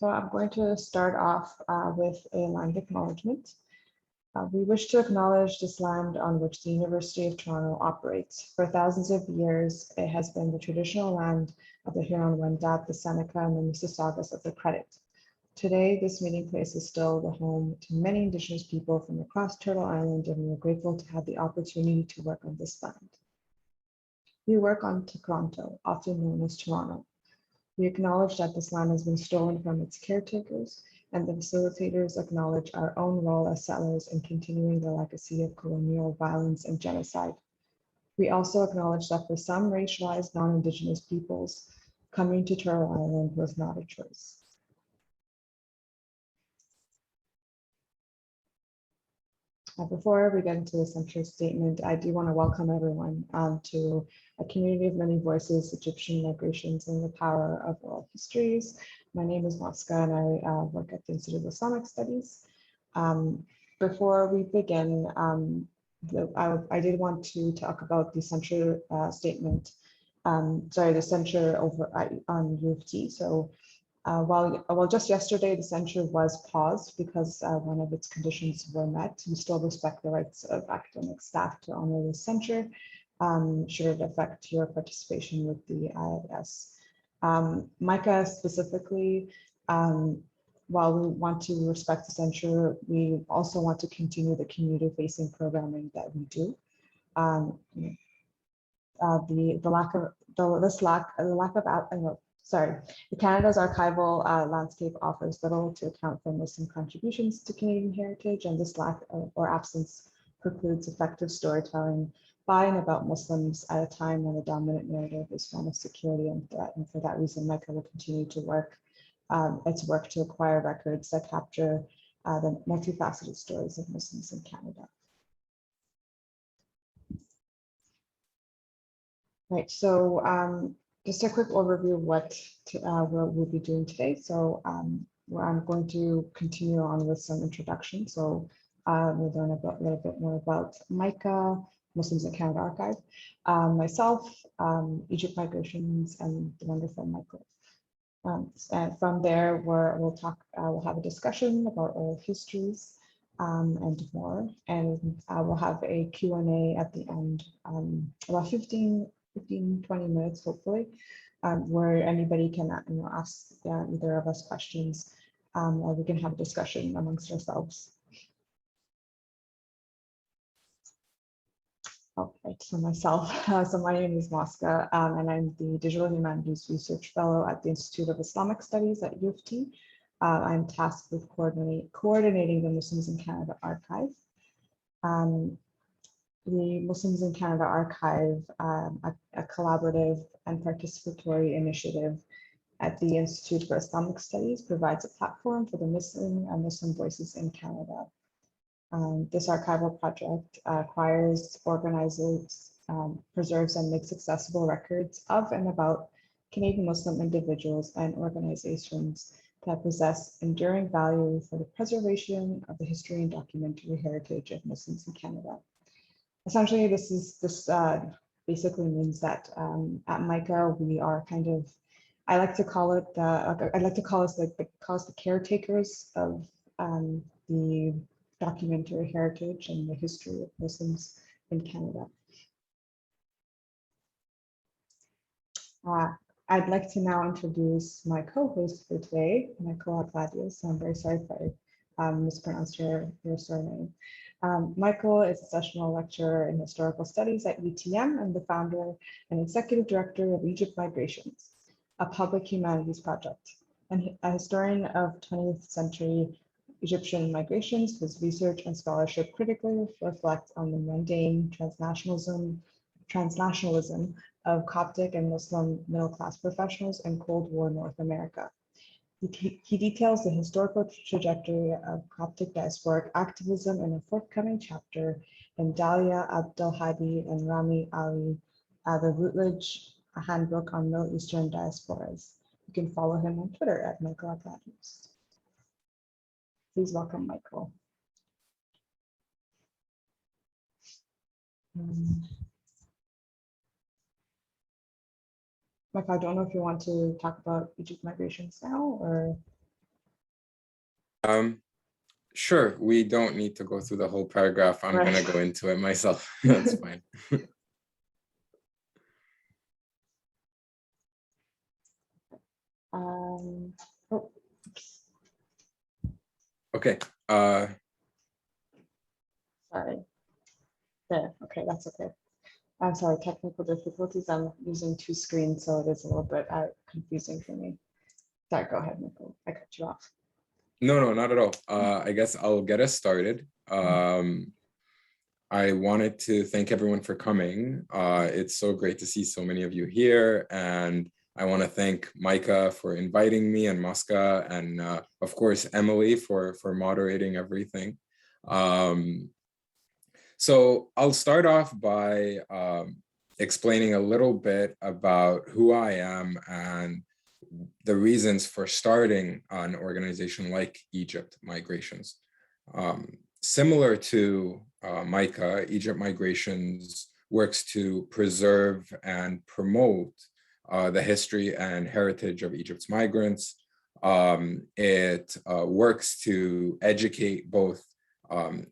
So I'm going to start off with a land acknowledgement. We wish to acknowledge this land on which the University of Toronto operates. For thousands of years, it has been the traditional land of the Huron-Wendat, the Seneca, and the Mississaugas of the Credit. Today, this meeting place is still the home to many Indigenous people from across Turtle Island, and we are grateful to have the opportunity to work on this land. We work on Toronto, often known as Toronto. We acknowledge that this land has been stolen from its caretakers, and the facilitators acknowledge our own role as settlers in continuing the legacy of colonial violence and genocide. We also acknowledge that for some racialized non-Indigenous peoples, coming to Turtle Island was not a choice. Before we get into the central statement, I do want to welcome everyone to a community of many voices, Egyptian migrations, and the power of oral histories. My name is Moska, and I work at the Institute of Islamic Studies. Before we begin, I did want to talk about the censure statement, the censure over on U of T. So while just yesterday the censure was paused because one of its conditions were met, we still respect the rights of academic staff to honor the censure should it affect your participation with the IIS. MiCA specifically, while we want to respect the censure, we also want to continue the community-facing programming that we do. Canada's archival landscape offers little to account for Muslim contributions to Canadian heritage, and this lack or absence precludes effective storytelling by and about Muslims at a time when the dominant narrative is one of security and threat. And for that reason, MiCA will continue to work its work to acquire records that capture the multifaceted stories of Muslims in Canada. Right, so just a quick overview of what we'll be doing today. So I'm going to continue on with some introduction. So we'll learn a little bit more about MiCA, Muslims in Canada Archive, myself, Egypt migrations, and the wonderful Michael. And from there, we'll have a discussion about oral histories and more. And we'll have a Q&A at the end, about 15, 20 minutes, hopefully, where anybody can ask either of us questions, or we can have a discussion amongst ourselves. All right, so myself, so my name is Moska, and I'm the Digital Humanities Research Fellow at the Institute of Islamic Studies at U of T. I'm tasked with coordinating the Muslims in Canada Archive. The Muslims in Canada Archive, a collaborative and participatory initiative at the Institute for Islamic Studies, provides a platform for the Muslim and Muslim voices in Canada. This archival project acquires, organizes, preserves, and makes accessible records of and about Canadian Muslim individuals and organizations that possess enduring value for the preservation of the history and documentary heritage of Muslims in Canada. Essentially, this basically means that at MiCA we are kind of, I like to call us the caretakers of the documentary heritage and the history of Muslims in Canada. I'd like to now introduce my co-host for today, Michael Akladios. I'm very sorry if I mispronounced your surname. Michael is a sessional lecturer in historical studies at UTM and the founder and executive director of Egypt Migrations, a public humanities project, and a historian of 20th century Egyptian migrations. His research and scholarship critically reflect on the mundane transnationalism of Coptic and Muslim middle-class professionals in Cold War North America. He details the historical trajectory of Coptic diasporic activism in a forthcoming chapter in Dalia Abdelhadi and Rami Ali, the Routledge Handbook on Middle Eastern Diasporas. You can follow him on Twitter at Michael Akladios. Please welcome Michael. Michael, I don't know if you want to talk about Egypt migrations now or. Sure, we don't need to go through the whole paragraph. I'm Right. going to go into it myself. That's fine. Oh. Okay. Sorry. There. Okay, that's okay. I'm sorry, technical difficulties. I'm using two screens, so it is a little bit confusing for me. Sorry, go ahead, Michael. I cut you off. No, not at all. I guess I'll get us started. I wanted to thank everyone for coming. It's so great to see so many of you here. And I want to thank MiCA for inviting me, and Moska, and of course, Emily for moderating everything. So I'll start off by explaining a little bit about who I am and the reasons for starting an organization like Egypt Migrations. Similar to MiCA, Egypt Migrations works to preserve and promote the history and heritage of Egypt's migrants. It works to educate both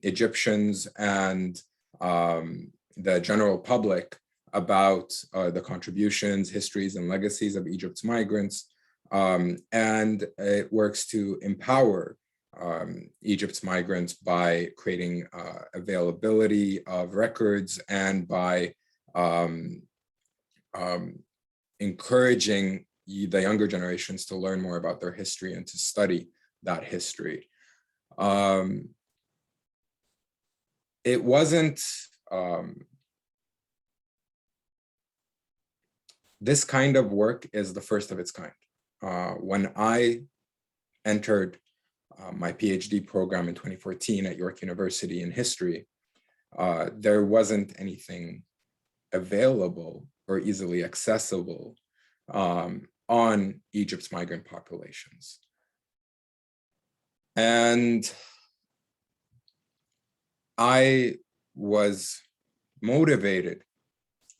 Egyptians and the general public about the contributions, histories, and legacies of Egypt's migrants. And it works to empower Egypt's migrants by creating availability of records and by encouraging the younger generations to learn more about their history and to study that history. It wasn't this kind of work is the first of its kind. When I entered my PhD program in 2014 at York University in history, there wasn't anything available or easily accessible on Egypt's migrant populations. And I was motivated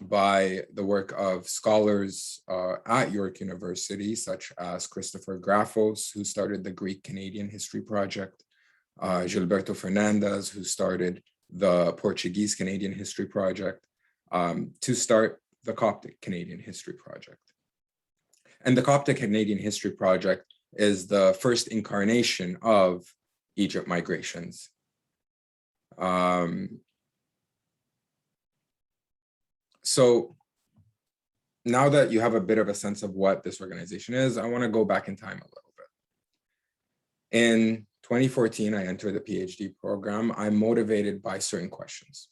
by the work of scholars at York University, such as Christopher Grafos, who started the Greek-Canadian History Project, Gilberto Fernandes, who started the Portuguese-Canadian History Project, to start the Coptic Canadian History Project. And the Coptic Canadian History Project is the first incarnation of Egypt migrations. So now that you have a bit of a sense of what this organization is, I want to go back in time a little bit. In 2014, I entered the PhD program. I'm motivated by certain questions.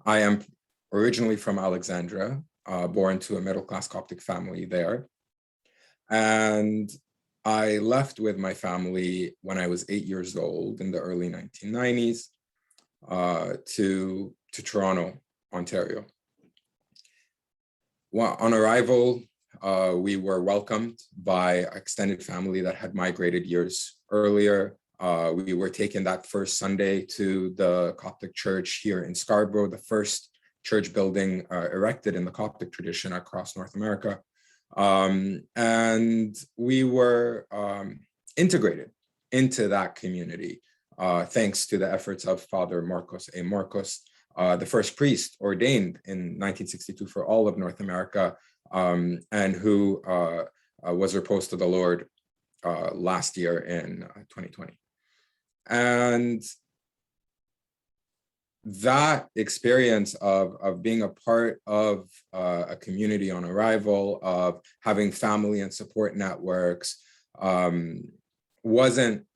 I am originally from Alexandria, born to a middle-class Coptic family there. And I left with my family when I was 8 years old in the early 1990s to Toronto, Ontario. Well, on arrival, we were welcomed by extended family that had migrated years earlier. We were taken that first Sunday to the Coptic church here in Scarborough, the first church building erected in the Coptic tradition across North America. And we were integrated into that community, thanks to the efforts of Father Marcos A. Marcos, the first priest ordained in 1962 for all of North America, and who was reposed to the Lord last year in 2020. And that experience of being a part of a community on arrival, of having family and support networks, wasn't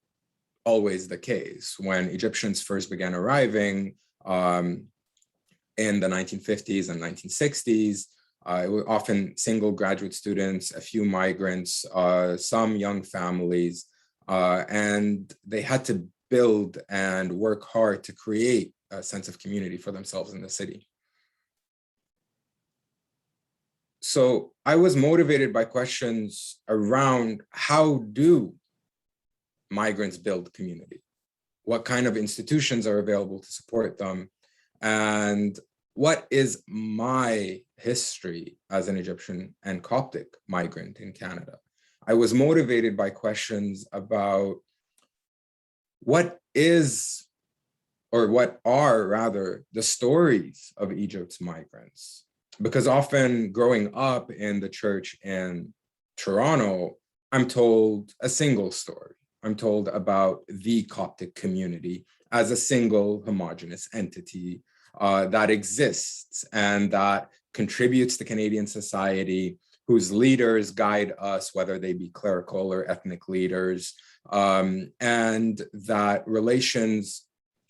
always the case. When Egyptians first began arriving in the 1950s and 1960s, it was often single graduate students, a few migrants, some young families, and they had to build and work hard to create a sense of community for themselves in the city. So I was motivated by questions around how do migrants build community? What kind of institutions are available to support them? And what is my history as an Egyptian and Coptic migrant in Canada? I was motivated by questions about what is, or what are rather, the stories of Egypt's migrants? Because often growing up in the church in Toronto, I'm told a single story. I'm told about the Coptic community as a single homogeneous entity that exists and that contributes to Canadian society, whose leaders guide us, whether they be clerical or ethnic leaders, and that relations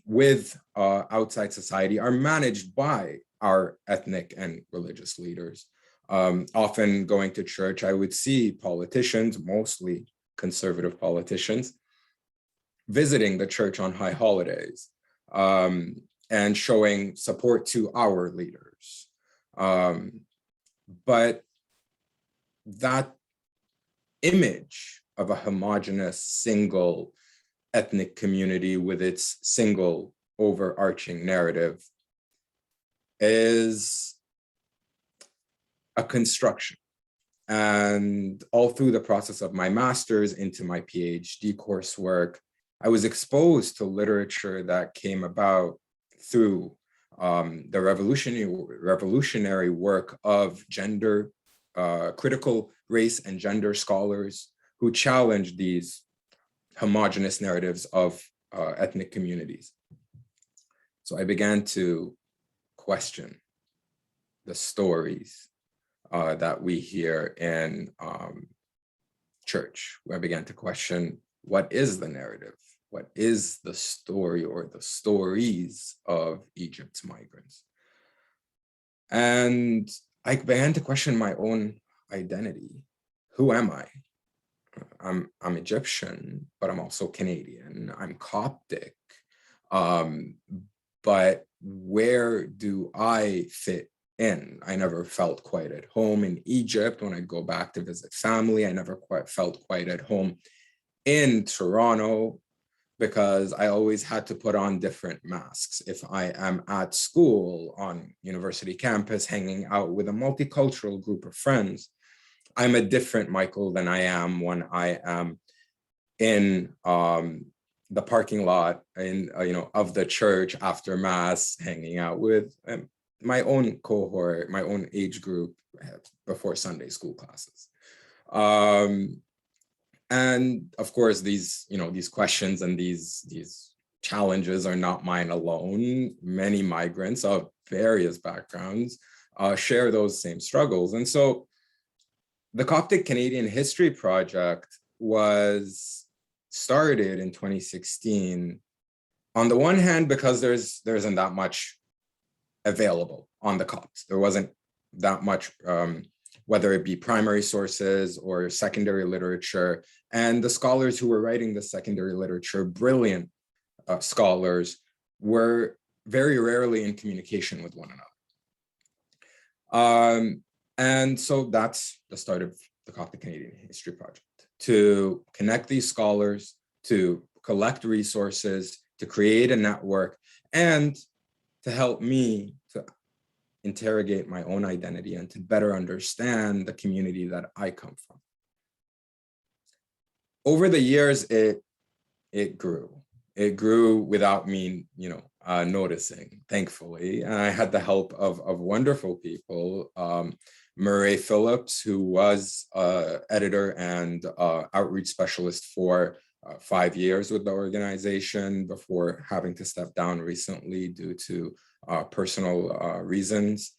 with outside society are managed by our ethnic and religious leaders. Often going to church, I would see politicians, mostly conservative politicians, visiting the church on high holidays and showing support to our leaders. But that image of a homogeneous single ethnic community with its single overarching narrative is a construction. And all through the process of my master's into my PhD coursework, I was exposed to literature that came about through the revolutionary work of gender, critical race and gender scholars who challenged these homogeneous narratives of ethnic communities. So I began to question the stories that we hear in church. I began to question, what is the narrative? What is the story or the stories of Egypt's migrants? And I began to question my own identity. Who am I? I'm Egyptian, but I'm also Canadian. I'm Coptic. But where do I fit in? I never felt quite at home in Egypt. When I go back to visit family, I never felt quite at home in Toronto, because I always had to put on different masks. If I am at school on university campus, hanging out with a multicultural group of friends, I'm a different Michael than I am when I am in the parking lot of the church after mass, hanging out with my own cohort, my own age group before Sunday school classes. And of course, these questions and these challenges are not mine alone. Many migrants of various backgrounds share those same struggles. And so the Coptic Canadian History Project was started in 2016, on the one hand, because there isn't that much available on the Copts. There wasn't that much, whether it be primary sources or secondary literature. And the scholars who were writing the secondary literature, brilliant scholars, were very rarely in communication with one another. And so that's the start of the Coptic Canadian History Project, to connect these scholars, to collect resources, to create a network, and to help me to interrogate my own identity and to better understand the community that I come from. Over the years, it grew. It grew without me, noticing, thankfully. And I had the help of wonderful people. Phillips, who was editor and outreach specialist for 5 years with the organization before having to step down recently due to personal reasons.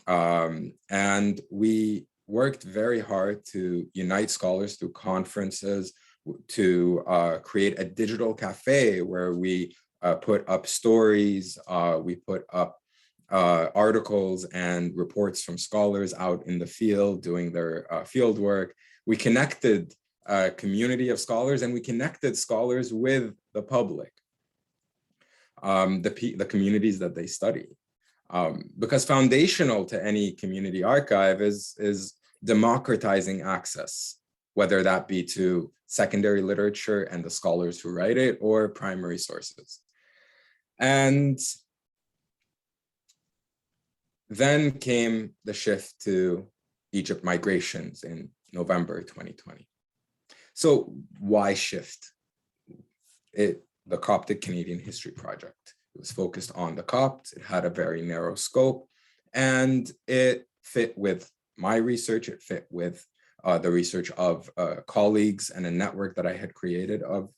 And we worked very hard to unite scholars through conferences, to create a digital cafe where we put up stories, we put up articles and reports from scholars out in the field doing their field work. We connected a community of scholars, and we connected scholars with the public, the communities that they study. Because foundational to any community archive is democratizing access, whether that be to secondary literature and the scholars who write it, or primary sources. And then came the shift to Egypt migrations in November 2020. So why shift? the Coptic Canadian History Project. It was focused on the Copts. It had a very narrow scope, and it fit with my research. It fit with the research of colleagues and a network that I had created of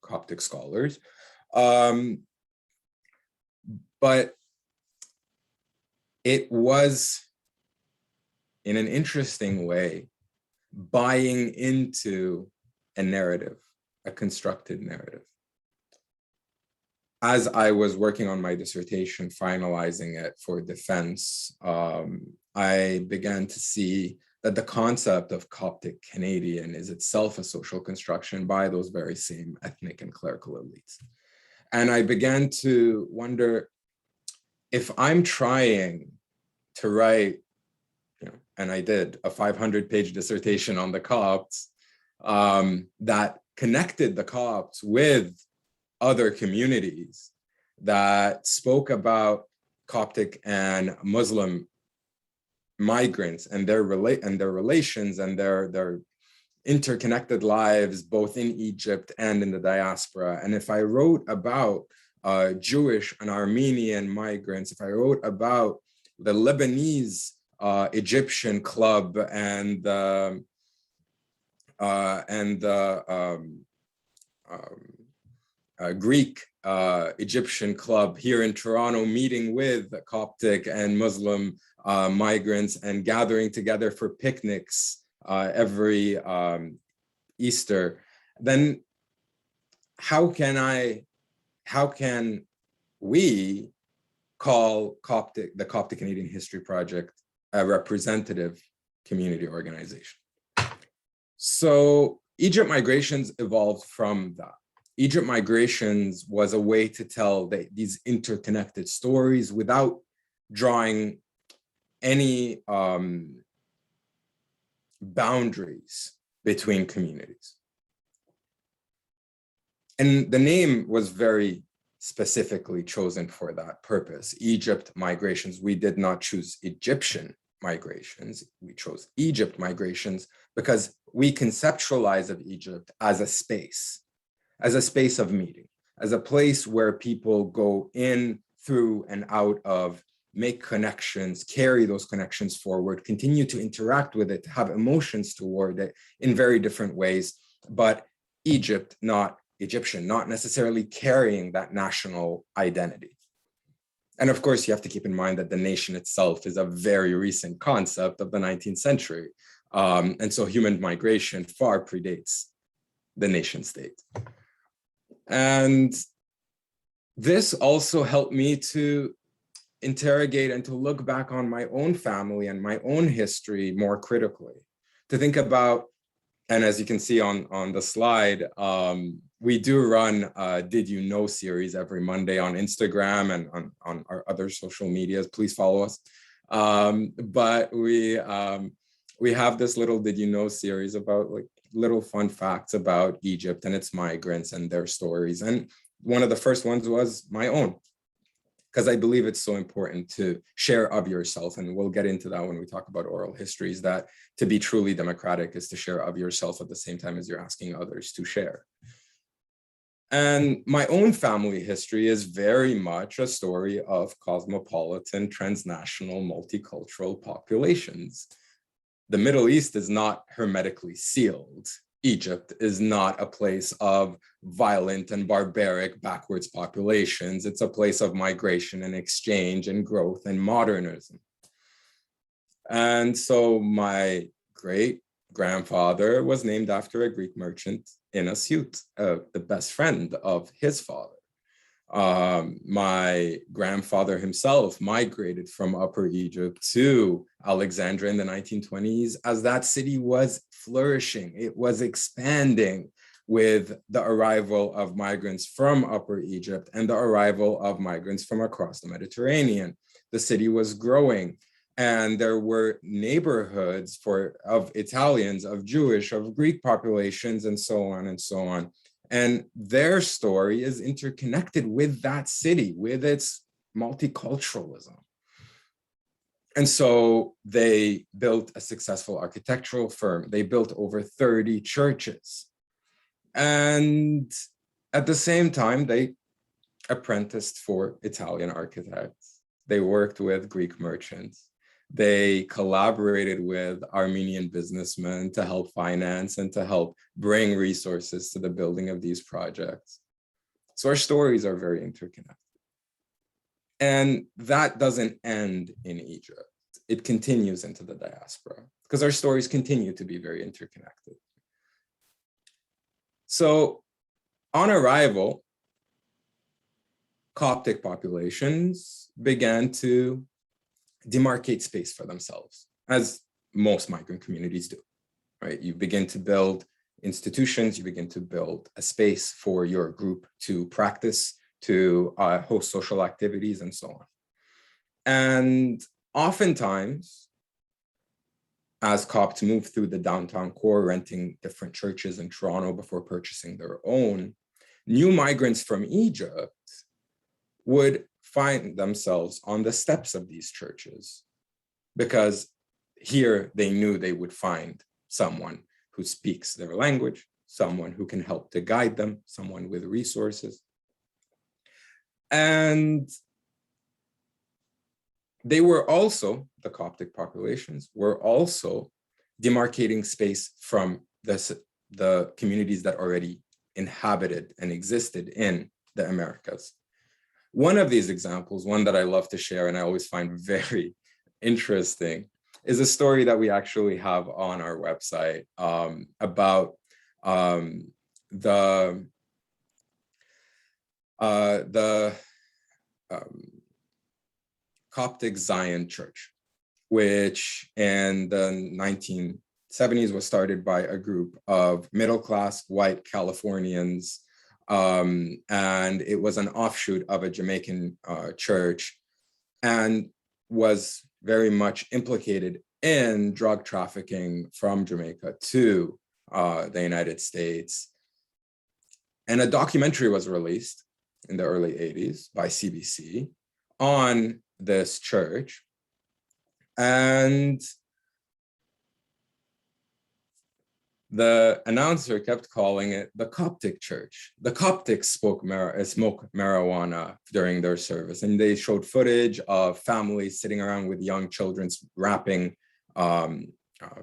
Coptic scholars. But it was, in an interesting way, buying into a narrative, a constructed narrative. As I was working on my dissertation, finalizing it for defense, I began to see that the concept of Coptic Canadian is itself a social construction by those very same ethnic and clerical elites. And I began to wonder, if I'm trying to write, and I did, a 500-page dissertation on the Copts that connected the Copts with other communities, that spoke about Coptic and Muslim migrants and their relations and their interconnected lives, both in Egypt and in the diaspora. And if I wrote about Jewish and Armenian migrants, if I wrote about the Lebanese Egyptian club and the Greek Egyptian club here in Toronto, meeting with Coptic and Muslim migrants and gathering together for picnics every Easter, then how can we call the Coptic Canadian History Project a representative community organization? So Egypt Migrations evolved from that. Egypt Migrations was a way to tell these interconnected stories without drawing any boundaries between communities. And the name was very specifically chosen for that purpose. Egypt Migrations. We did not choose Egyptian migrations. We chose Egypt Migrations because we conceptualize of Egypt as a space of meeting, as a place where people go in, through, and out of, make connections, carry those connections forward, continue to interact with it, have emotions toward it in very different ways, but Egypt, not Egyptian, not necessarily carrying that national identity. And of course, you have to keep in mind that the nation itself is a very recent concept of the 19th century. And so human migration far predates the nation state. And this also helped me to interrogate and to look back on my own family and my own history more critically, to think about, and as you can see on the slide, we do run a Did You Know series every Monday on Instagram and on our other social medias. Please follow us. But we have this little Did You Know series about like little fun facts about Egypt and its migrants and their stories. And one of the first ones was my own, because I believe it's so important to share of yourself. And we'll get into that when we talk about oral histories, that to be truly democratic is to share of yourself at the same time as you're asking others to share. And my own family history is very much a story of cosmopolitan, transnational, multicultural populations. The Middle East is not hermetically sealed. Egypt is not a place of violent and barbaric backwards populations. It's a place of migration and exchange and growth and modernism. And so my great-grandfather was named after a Greek merchant in a suit, the best friend of his father. My grandfather himself migrated from Upper Egypt to Alexandria in the 1920s as that city was flourishing. It was expanding with the arrival of migrants from Upper Egypt and the arrival of migrants from across the Mediterranean. The city was growing, and there were neighborhoods of Italians, of Jewish, of Greek populations, and so on and so on. And their story is interconnected with that city, with its multiculturalism. And so they built a successful architectural firm. They built over 30 churches. And At the same time, they apprenticed for Italian architects. They worked with Greek merchants. They collaborated with Armenian businessmen to help finance and to help bring resources to the building of these projects. So our stories are very interconnected. And that doesn't end in Egypt. It continues into the diaspora because our stories continue to be very interconnected. So on arrival, Coptic populations began to demarcate space for themselves, as most migrant communities do, right? You begin to build institutions, you begin to build a space for your group to practice, to host social activities and so on. And oftentimes, as Copts move through the downtown core, renting different churches in Toronto before purchasing their own, new migrants from Egypt would find themselves on the steps of these churches because here they knew they would find someone who speaks their language, someone who can help to guide them, someone with resources. And they were also, the Coptic populations, were also demarcating space from the communities that already inhabited and existed in the Americas. One of these examples, one that I love to share and I always find very interesting, is a story that we actually have on our website about the Coptic Zion Church, which in the 1970s was started by a group of middle-class white Californians, and it was an offshoot of a Jamaican church and was very much implicated in drug trafficking from Jamaica to the United States. And a documentary was released in the early 80s by CBC on this church. And the announcer kept calling it the Coptic church. The Coptics smoked marijuana during their service, and they showed footage of families sitting around with young children wrapping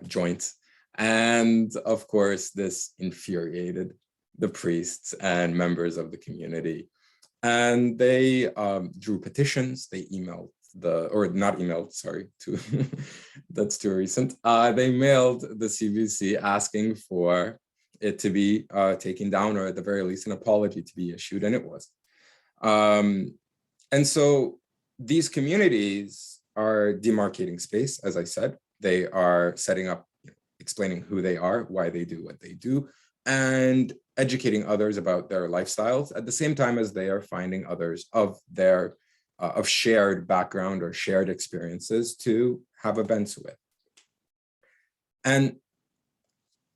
joints. And of course, this infuriated the priests and members of the community. And they drew petitions, they emailed that's too recent. They mailed the CBC asking for it to be taken down, or at the very least an apology to be issued, and it was. And so these communities are demarcating space, as I said. They are setting up, explaining who they are, why they do what they do, and educating others about their lifestyles at the same time as they are finding others of their of shared background or shared experiences to have events with. And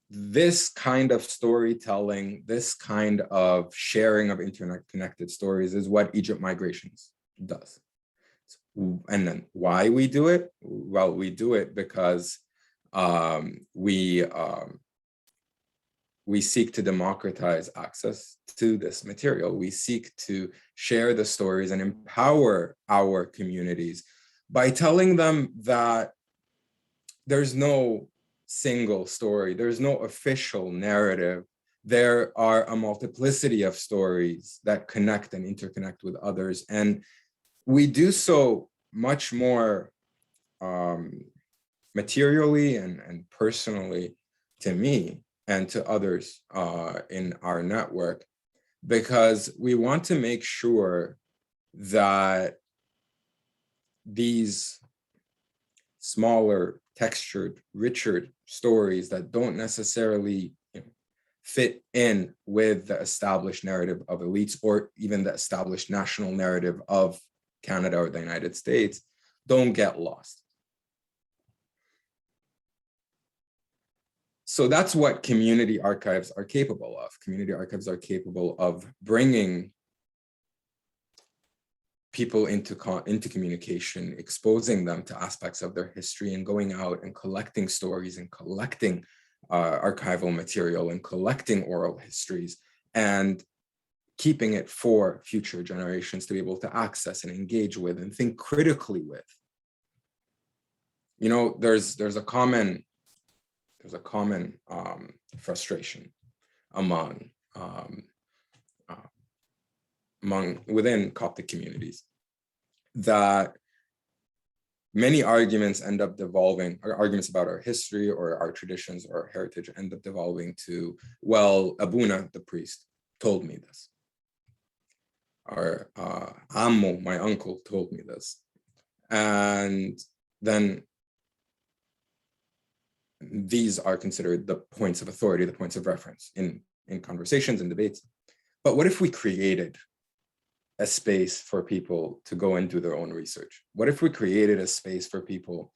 this kind of storytelling, this kind of sharing of interconnected stories is what Egypt Migrations does. And then why we do it? Well, we do it because we seek to democratize access to this material. We seek to share the stories and empower our communities by telling them that there's no single story, there's no official narrative. There are a multiplicity of stories that connect and interconnect with others. And we do so much more materially and personally to me and to others in our network, because we want to make sure that these smaller, textured, richer stories that don't necessarily fit in with the established narrative of elites or even the established national narrative of Canada or the United States don't get lost. So that's what community archives are capable of. Community archives are capable of bringing people into communication, exposing them to aspects of their history, and going out and collecting stories and collecting archival material and collecting oral histories and keeping it for future generations to be able to access and engage with and think critically with. You know, there's a common frustration among within Coptic communities that many arguments end up devolving, or arguments about our history or our traditions or our heritage end up devolving to, well, Abuna, the priest, told me this. Or Ammo, my uncle, told me this. And then these are considered the points of authority, the points of reference in conversations and debates. But what if we created a space for people to go and do their own research? What if we created a space for people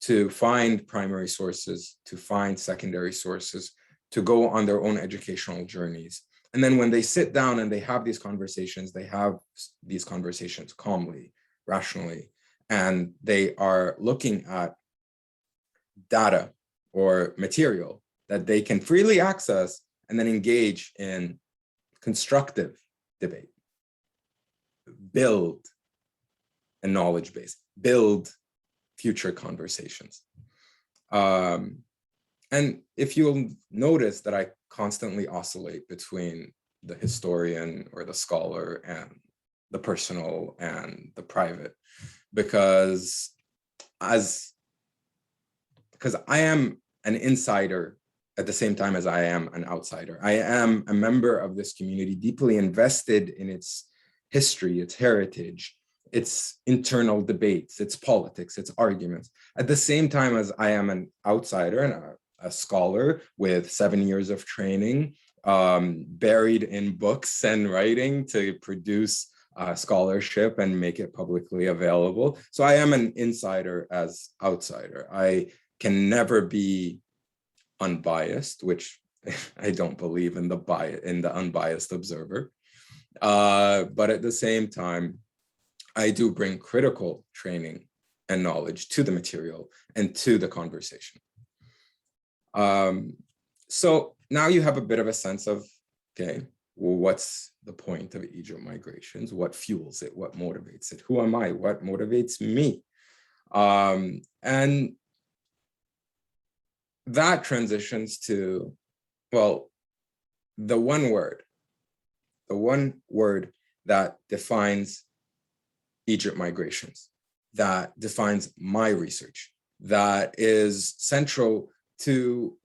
to find primary sources, to find secondary sources, to go on their own educational journeys? And then when they sit down and they have these conversations, they have these conversations calmly, rationally, and they are looking at data or material that they can freely access and then engage in constructive debate. Build a knowledge base, build future conversations. And if you'll notice that I constantly oscillate between the historian or the scholar and the personal and the private, because I am an insider at the same time as I am an outsider. I am a member of this community, deeply invested in its history, its heritage, its internal debates, its politics, its arguments, at the same time as I am an outsider and a scholar with 7 years of training, buried in books and writing to produce scholarship and make it publicly available. So I am an insider as outsider. I can never be unbiased, which I don't believe in the unbiased observer. But at the same time, I do bring critical training and knowledge to the material and to the conversation. So now you have a bit of a sense of, okay, well, what's the point of Egypt migrations? What fuels it? What motivates it? Who am I? What motivates me? And that transitions to, well, the one word that defines Egypt migrations, that defines my research, that is central to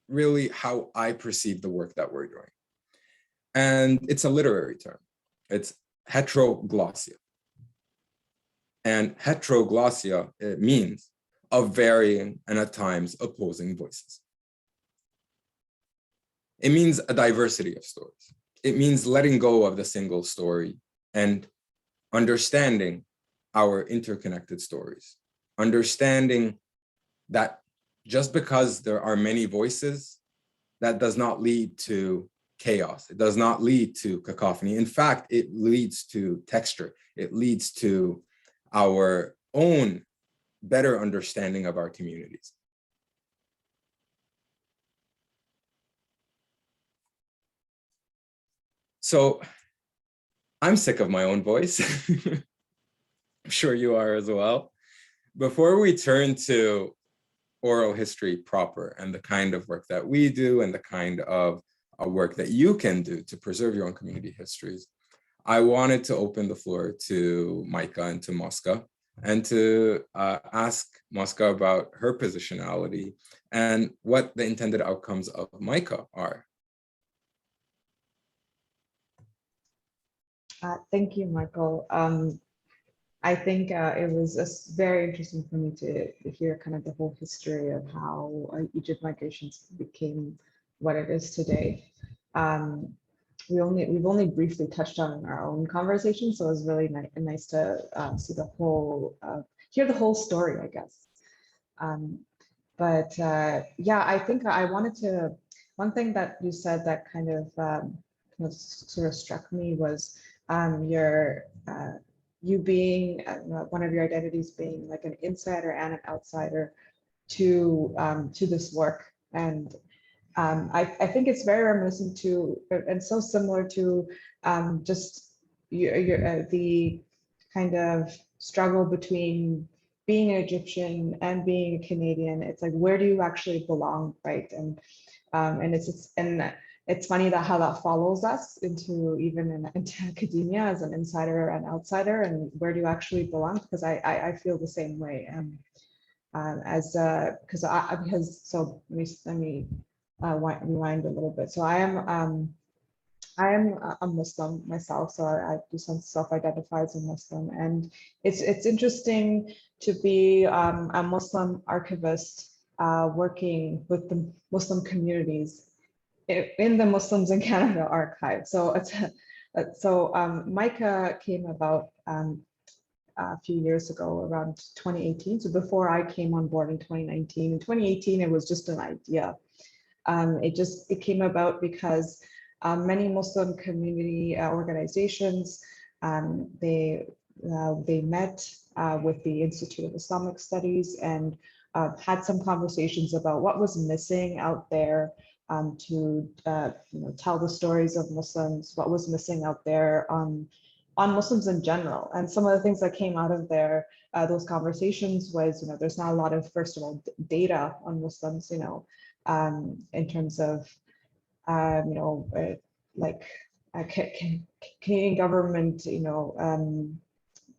really how I perceive the work that we're doing. And it's a literary term. It's heteroglossia. And heteroglossia, it means of varying and at times opposing voices. It means a diversity of stories. It means letting go of the single story and understanding our interconnected stories, understanding that just because there are many voices, that does not lead to chaos. It does not lead to cacophony. In fact, it leads to texture. It leads to our own better understanding of our communities. So I'm sick of my own voice. I'm sure you are as well. Before we turn to oral history proper and the kind of work that we do and the kind of work that you can do to preserve your own community histories, I wanted to open the floor to MiCA and to Moska and to ask Moska about her positionality and what the intended outcomes of MiCA are. Thank you, Michael. I think it was very interesting for me to hear kind of the whole history of how Egypt migrations became what it is today. We've only briefly touched on in our own conversation, so it was really nice to see the whole, hear the whole story, I guess. Yeah, I think I wanted to. One thing that you said that kind of sort of struck me was you being one of your identities being like an insider and an outsider to this work, and I think it's very reminiscent to, and so similar to just the kind of struggle between being an Egyptian and being a Canadian. It's like, where do you actually belong, right? And it's funny that how that follows us into into academia as an insider and outsider, and where do you actually belong? Because I feel the same way. Because so let me rewind a little bit. So I am a Muslim myself, so I do self-identify as a Muslim, and it's interesting to be a Muslim archivist working with the Muslim communities in the Muslims in Canada archive. So MiCA came about a few years ago, around 2018. So before I came on board in 2019. In 2018, it was just an idea. It came about because many Muslim community organizations, they met with the Institute of Islamic Studies and had some conversations about what was missing out there to tell the stories of Muslims, what was missing out there on Muslims in general. And some of the things that came out of those conversations was, there's not a lot of, first of all, data on Muslims, in terms of, like Canadian government,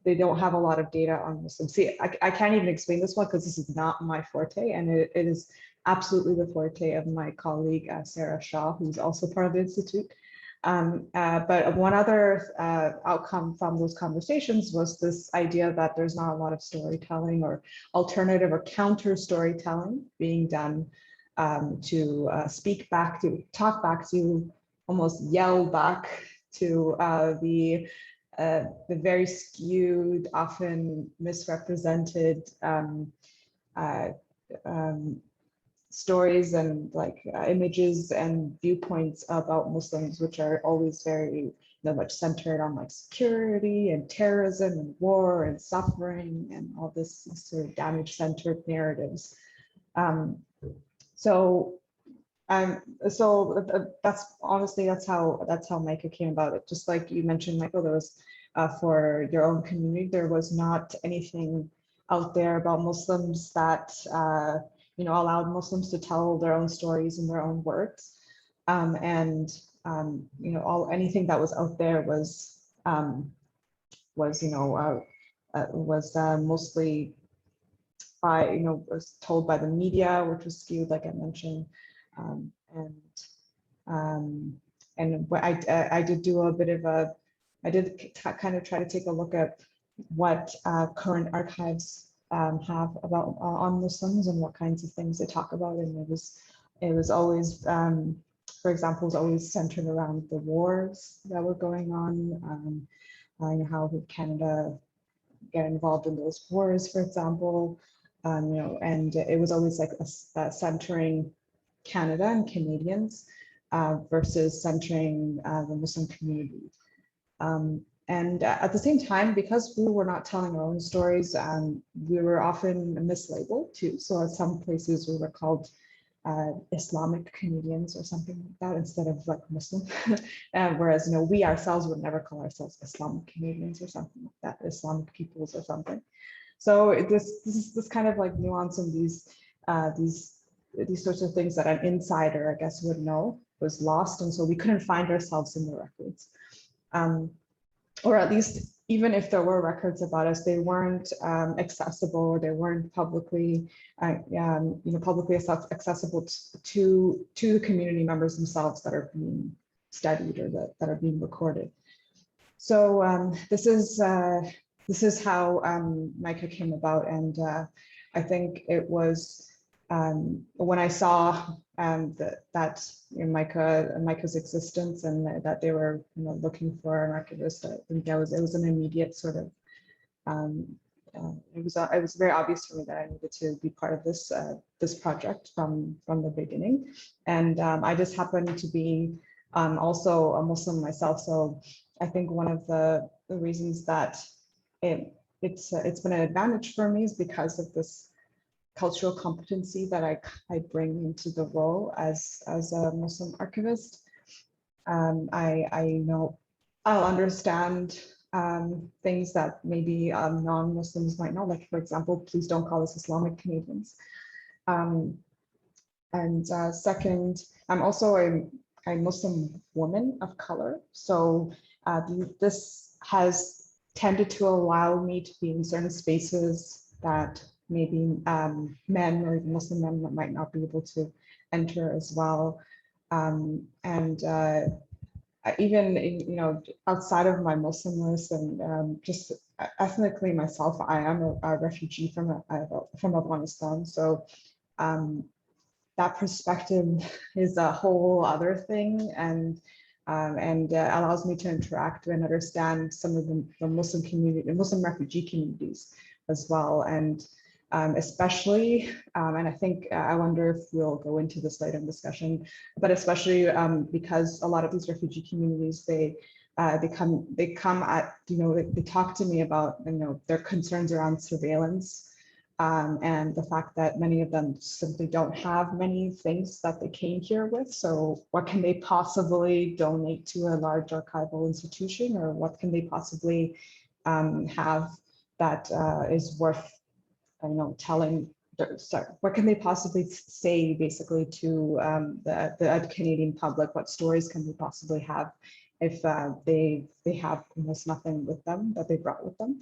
they don't have a lot of data on Muslims. See, I can't even explain this one because this is not my forte, and it is absolutely the forte of my colleague, Sarah Shaw, who's also part of the Institute. But one other outcome from those conversations was this idea that there's not a lot of storytelling or alternative or counter storytelling being done to talk back to, almost yell back to the very skewed, often misrepresented stories and images and viewpoints about Muslims, which are always very much centered on security and terrorism and war and suffering and all this sort of damage-centered narratives. So that's honestly, that's how MiCA came about. It just like you mentioned, Michael, there was for your own community, there was not anything out there about Muslims that allowed Muslims to tell their own stories in their own words, anything that was out there was mostly by was told by the media, which was skewed, like I mentioned. I did do a bit of kind of try to take a look at what current archives have about on Muslims and what kinds of things they talk about, and it was always, for example, it was always centered around the wars that were going on, how did Canada get involved in those wars, for example, and it was always like centering Canada and Canadians versus centering the Muslim community. And at the same time, because we were not telling our own stories, we were often mislabeled too. So at some places we were called Islamic Canadians or something like that instead of Muslim. Whereas we ourselves would never call ourselves Islamic Canadians or something like that, Islamic peoples or something. So this kind of nuance in these sorts of things that an insider, I guess, would know was lost, and so we couldn't find ourselves in the records. Or at least, even if there were records about us, they weren't accessible, or they weren't publicly, accessible to the community members themselves that are being studied or that are being recorded. So this is how MiCA came about, and I think it was when I saw MiCA's existence and that they were looking for an archivist, I think it was an immediate sort of it was very obvious for me that I needed to be part of this project from the beginning. And I just happened to be also a Muslim myself, so I think one of the reasons that it's been an advantage for me is because of this cultural competency that I bring into the role as a Muslim archivist. I know I'll understand things that maybe non-Muslims might know, like, for example, please don't call us Islamic Canadians. And second, I'm also a Muslim woman of color. So this has tended to allow me to be in certain spaces that maybe men or Muslim men might not be able to enter as well. Even in, outside of my Muslimness and just ethnically myself, I am a refugee from Afghanistan. So that perspective is a whole other thing, and allows me to interact and understand some of the Muslim community, Muslim refugee communities as well, and especially, and I think I wonder if we'll go into this later in discussion, but especially because a lot of these refugee communities, they come at, they talk to me about, their concerns around surveillance, and the fact that many of them simply don't have many things that they came here with. So what can they possibly donate to a large archival institution, or what can they possibly have that is worth, telling? Sorry, what can they possibly say basically to the Canadian public? What stories can they possibly have if they have almost nothing with them that they brought with them?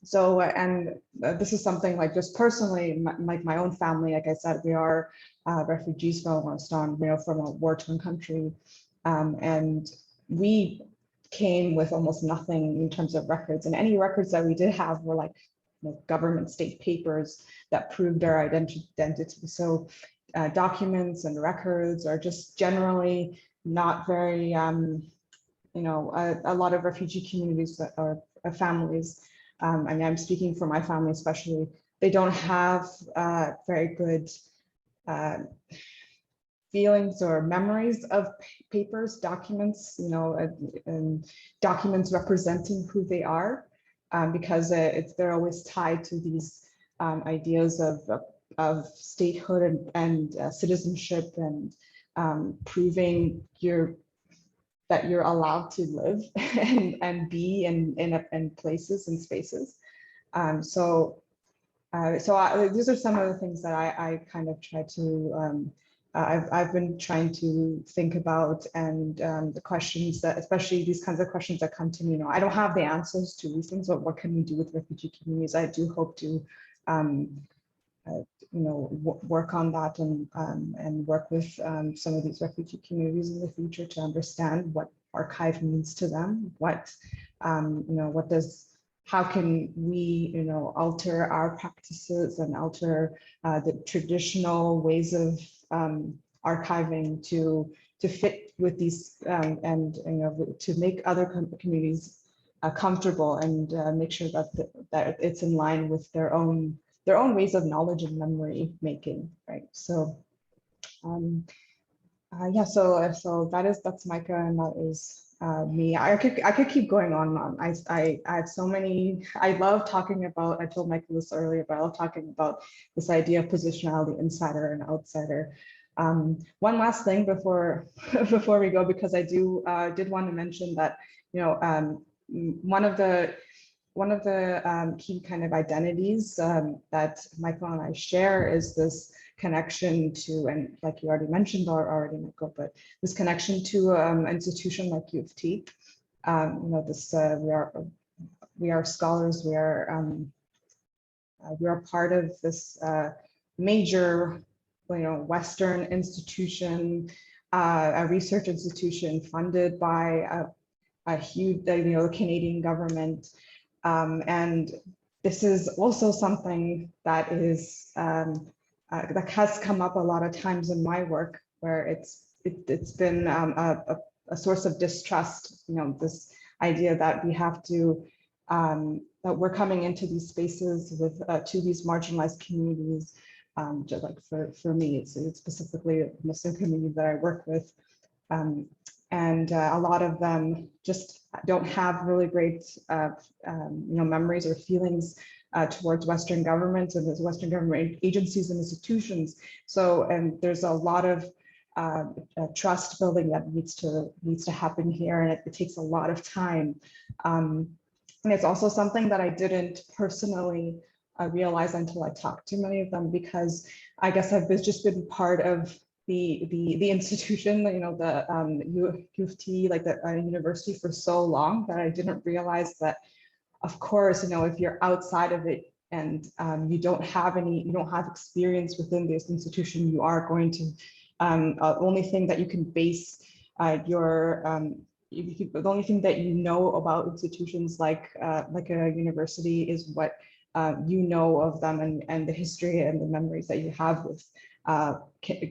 So, and this is something like just personally, like my own family, like I said, we are refugees from Afghanistan, from a war-torn country. And we came with almost nothing in terms of records, and any records that we did have were like government state papers that proved our identity. So documents and records are just generally not very, a lot of refugee communities that are families, and I'm speaking for my family especially, they don't have very good feelings or memories of papers, documents, and documents representing who they are, because they're always tied to these ideas of statehood and citizenship, and proving that you're allowed to live and be in places and spaces. So these are some of the things that I kind of try to, I've been trying to think about, and the questions that, especially these kinds of questions that come to me, I don't have the answers to these things, but what can we do with refugee communities? I do hope to, work on that, and work with some of these refugee communities in the future to understand what archive means to them. What, how can we, alter our practices and alter the traditional ways of archiving to fit with these, and to make other communities comfortable, and make sure that it's in line with their own ways of knowledge and memory making, right? So, yeah. So that's MiCA, and that is me. I could keep going on and on. I have so many. I love talking about. I told MiCA this earlier, but I love talking about this idea of positionality, insider and outsider. One last thing before we go, because I did want to mention that one of the key kind of identities that MiCA and I share is this connection to, and like you already mentioned already, MiCA, but this connection to an institution like U of T. This we are scholars. We are part of this major, Western institution, a research institution funded by a huge, the Canadian government. And this is also something that is that has come up a lot of times in my work, where it's been a source of distrust. This idea that we have to that we're coming into these spaces with to these marginalized communities. Just like for me, it's specifically the Muslim community that I work with. And a lot of them just don't have really great, memories or feelings towards Western governments and there's Western government agencies and institutions. So, and there's a lot of trust building that needs to happen here, and it takes a lot of time. And it's also something that I didn't personally realize until I talked to many of them, because I guess I've just been part of the institution, you know, the U of T, like the university, for so long that I didn't realize that, of course, you know, if you're outside of it and you don't have experience within this institution, you are going to only thing that you can base the only thing that you know about institutions like a university is what you know of them, and the history and the memories that you have with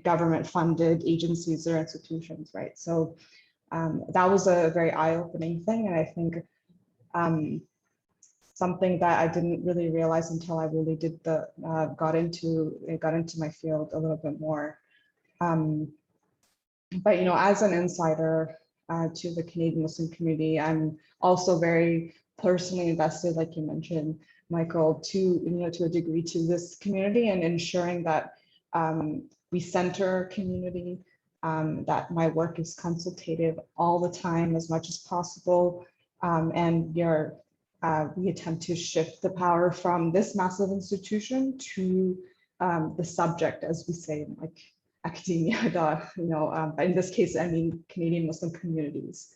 government-funded agencies or institutions, right? So that was a very eye-opening thing, and I think something that I didn't really realize until I really did got into my field a little bit more. But you know, as an insider to the Canadian Muslim community, I'm also very personally invested, like you mentioned, Michael, to a degree, to this community, and ensuring that we center community, that my work is consultative all the time as much as possible, and we attempt to shift the power from this massive institution to the subject, as we say, like academia, but in this case, I mean Canadian Muslim communities.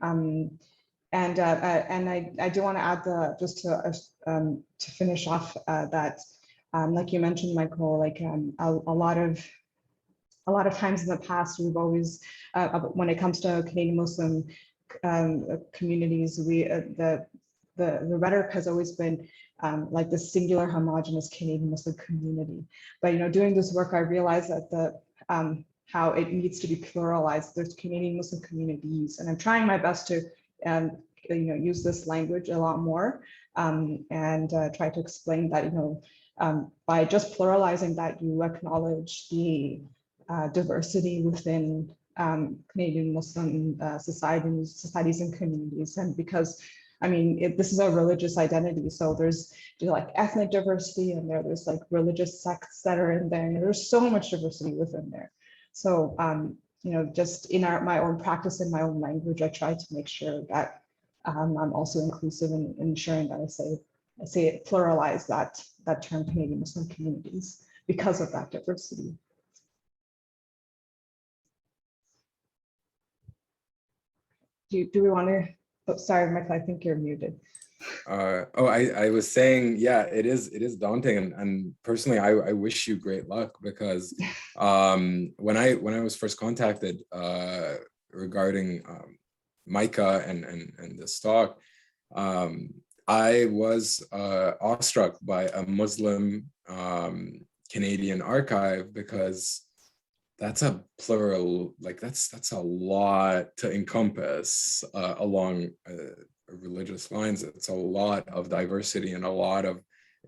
And I do want to add just to finish off that, like you mentioned, Michael, like a lot of times in the past, we've always, when it comes to Canadian Muslim communities, the rhetoric has always been like the singular homogenous Canadian Muslim community. But you know, doing this work, I realized that how it needs to be pluralized. There's Canadian Muslim communities, and I'm trying my best to use this language a lot more, and try to explain that, you know, by just pluralizing that, you acknowledge the diversity within Canadian Muslim societies and communities. And because, I mean, this is a religious identity, so there's like ethnic diversity, and there's like religious sects that are in there, and there's so much diversity within there. So, you know, just in my own practice, in my own language, I try to make sure that I'm also inclusive in ensuring that I say it, pluralize that term Canadian Muslim communities because of that diversity. Do we want to? Oh, sorry, Michael, I think you're muted. I was saying, yeah, it is daunting, and personally, I wish you great luck, because when I was first contacted regarding MiCA and this talk, I was awestruck by a Muslim Canadian archive, because that's a plural, like that's a lot to encompass along religious lines. It's a lot of diversity and a lot of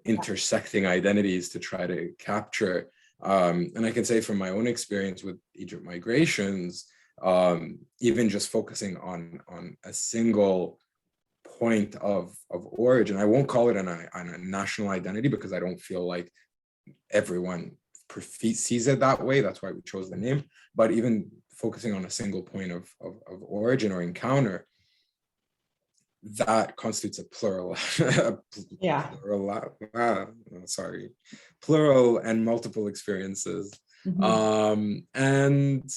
intersecting identities to try to capture. And I can say from my own experience with Egypt migrations, even just focusing on a single point of origin, I won't call it a national identity, because I don't feel like everyone sees it that way. That's why we chose the name. But even focusing on a single point of origin or encounter, that constitutes a plural, plural and multiple experiences. Mm-hmm. And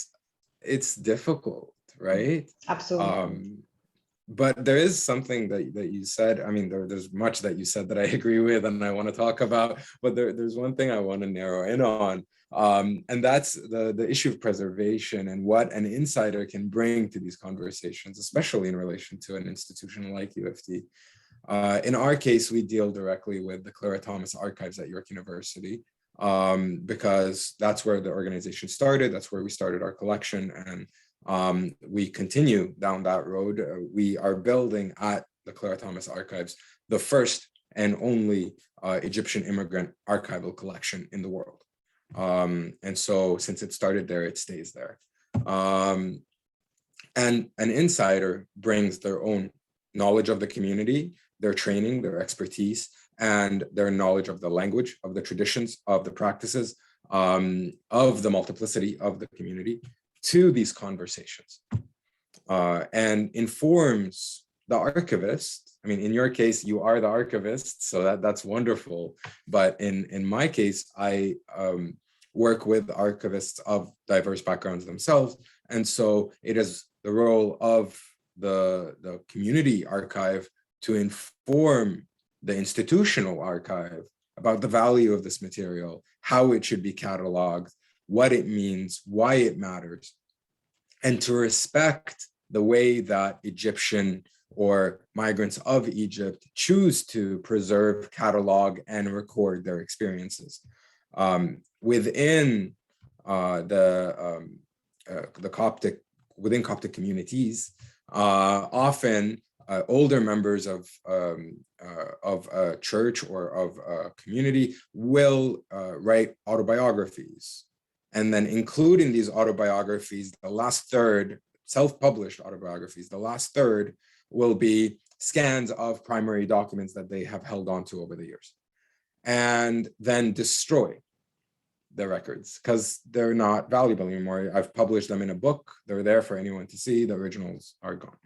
it's difficult, right? Absolutely. But there is something that you said. I mean, there's much that you said that I agree with and I want to talk about, but there's one thing I want to narrow in on, and that's the issue of preservation and what an insider can bring to these conversations, especially in relation to an institution like U of T. In our case, we deal directly with the Clara Thomas Archives at York University, because that's where the organization started. That's where we started our collection, and we continue down that road. We are building at the Clara Thomas Archives the first and only Egyptian immigrant archival collection in the world. And so since it started there, it stays there. And an insider brings their own knowledge of the community, their training, their expertise, and their knowledge of the language, of the traditions, of the practices, of the multiplicity of the community to these conversations, and informs the archivist. I mean, in your case, you are the archivist, so that's wonderful. But in my case, I work with archivists of diverse backgrounds themselves. And so it is the role of the community archive to inform the institutional archive about the value of this material, how it should be cataloged, what it means, why it matters, and to respect the way that Egyptian or migrants of Egypt choose to preserve, catalog, and record their experiences. Within within Coptic communities, often older members of a church or of a community will write autobiographies, and then include in these autobiographies, the last third, self-published autobiographies, the last third will be scans of primary documents that they have held onto over the years, and then destroy the records because they're not valuable anymore. I've published them in a book. They're there for anyone to see. The originals are gone.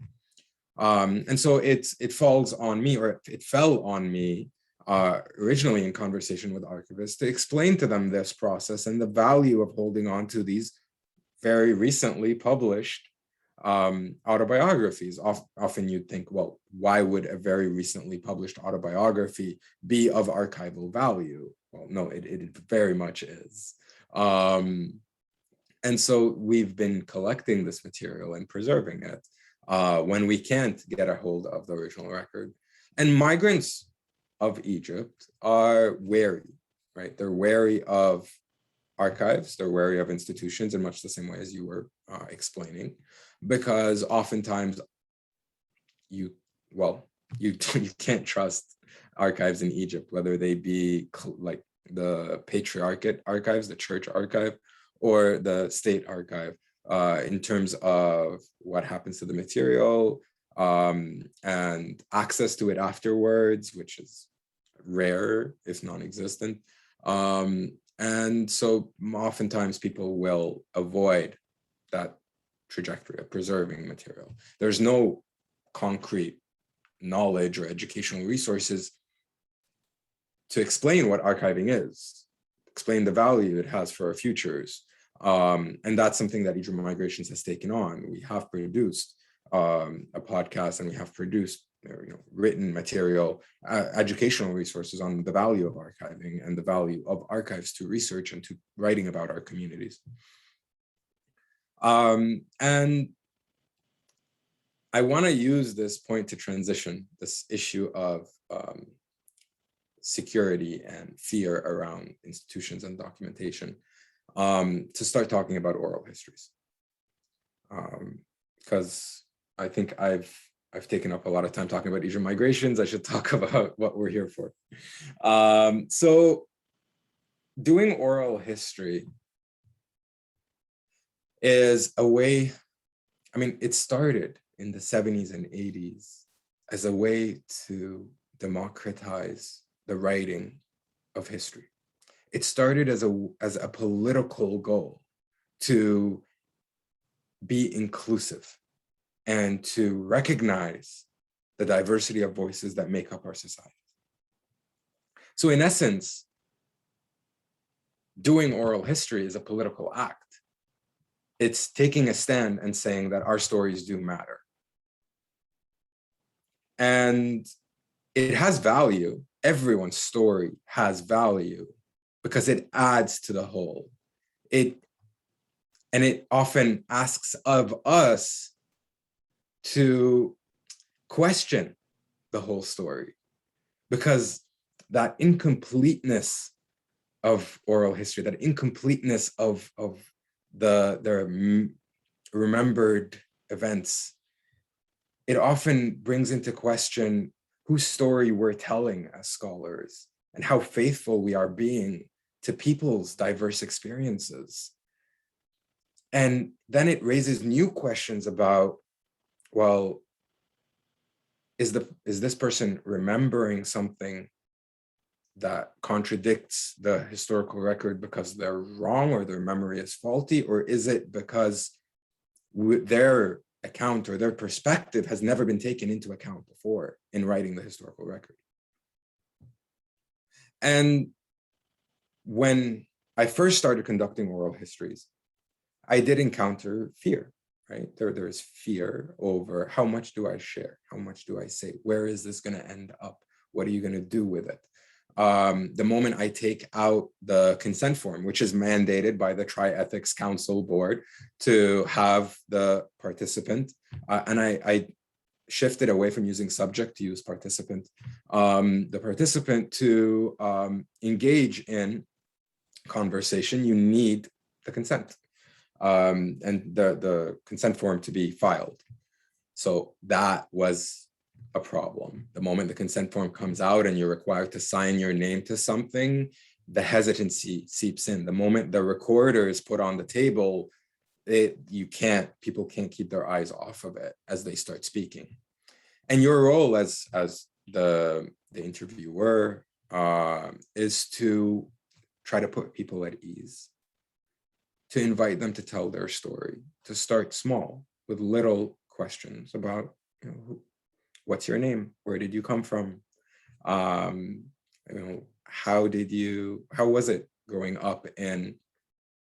And so it falls on me, or it fell on me originally in conversation with archivists, to explain to them this process and the value of holding on to these very recently published autobiographies. Often you'd think, well, why would a very recently published autobiography be of archival value? Well, no, it very much is. And so we've been collecting this material and preserving it when we can't get a hold of the original record. And migrants of Egypt are wary, right? They're wary of archives, they're wary of institutions in much the same way as you were explaining, because oftentimes you can't trust archives in Egypt, whether they be like the patriarchate archives, the church archive, or the state archive, in terms of what happens to the material and access to it afterwards, which is rare, if non-existent. And so oftentimes people will avoid that trajectory of preserving material. There's no concrete knowledge or educational resources to explain what archiving is, explain the value it has for our futures. And that's something that Egypt Migrations has taken on. We have produced a podcast, and we have produced written material, educational resources on the value of archiving and the value of archives to research and to writing about our communities. And I want to use this point to transition this issue of security and fear around institutions and documentation to start talking about oral histories. Because I think I've taken up a lot of time talking about Asian migrations. I should talk about what we're here for. So doing oral history is a way, I mean, it started in the 70s and 80s as a way to democratize the writing of history. It started as a political goal to be inclusive and to recognize the diversity of voices that make up our society. So in essence, doing oral history is a political act. It's taking a stand and saying that our stories do matter. And it has value. Everyone's story has value because it adds to the whole. And it often asks of us to question the whole story, because that incompleteness of oral history, that incompleteness of the remembered events, it often brings into question whose story we're telling as scholars and how faithful we are being to people's diverse experiences. And then it raises new questions about, well, is this person remembering something that contradicts the historical record because they're wrong or their memory is faulty, or is it because their account or their perspective has never been taken into account before in writing the historical record? And when I first started conducting oral histories, I did encounter fear, right? There's fear over how much do I share? How much do I say? Where is this going to end up? What are you going to do with it? The moment I take out the consent form, which is mandated by the Tri-Ethics Council Board to have the participant, and I shifted away from using subject to use participant, the participant to engage in conversation, you need the consent and the consent form to be filed. So that was a problem. The moment the consent form comes out and you're required to sign your name to something, the hesitancy seeps in. The moment the recorder is put on the table, people can't keep their eyes off of it as they start speaking. And your role as the interviewer is to try to put people at ease, to invite them to tell their story, to start small with little questions about, what's your name? Where did you come from? How was it growing up in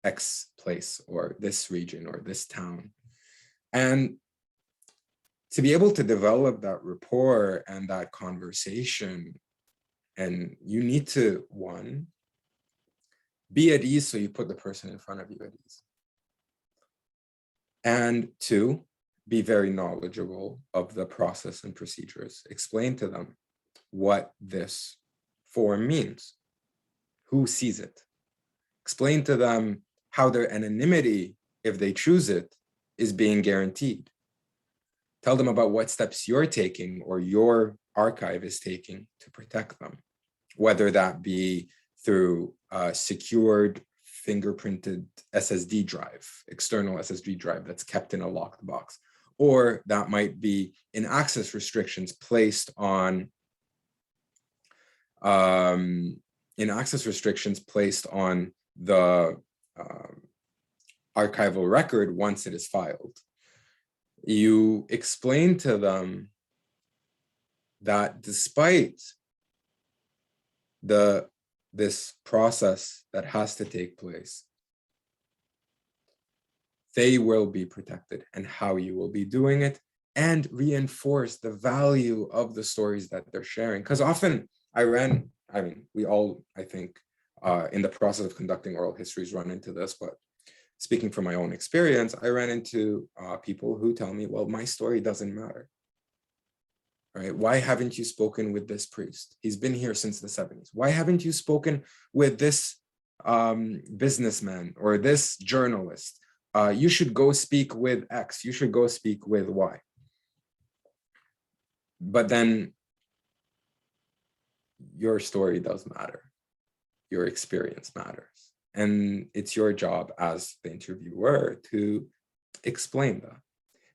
X place or this region or this town? And to be able to develop that rapport and that conversation, and you need to, one, be at ease so you put the person in front of you at ease. And two, be very knowledgeable of the process and procedures. Explain to them what this form means, who sees it. Explain to them how their anonymity, if they choose it, is being guaranteed. Tell them about what steps you're taking or your archive is taking to protect them, whether that be through a secured fingerprinted SSD drive, external SSD drive that's kept in a locked box, or that might be in access restrictions placed on the archival record once it is filed. You explain to them that despite this process that has to take place, they will be protected and how you will be doing it, and reinforce the value of the stories that they're sharing. Because often we all, I think, in the process of conducting oral histories run into this, but speaking from my own experience, I ran into people who tell me, well, my story doesn't matter. Right? Why haven't you spoken with this priest? He's been here since the 70s. Why haven't you spoken with this businessman or this journalist? You should go speak with X. You should go speak with Y. But then your story does matter. Your experience matters. And it's your job as the interviewer to explain that.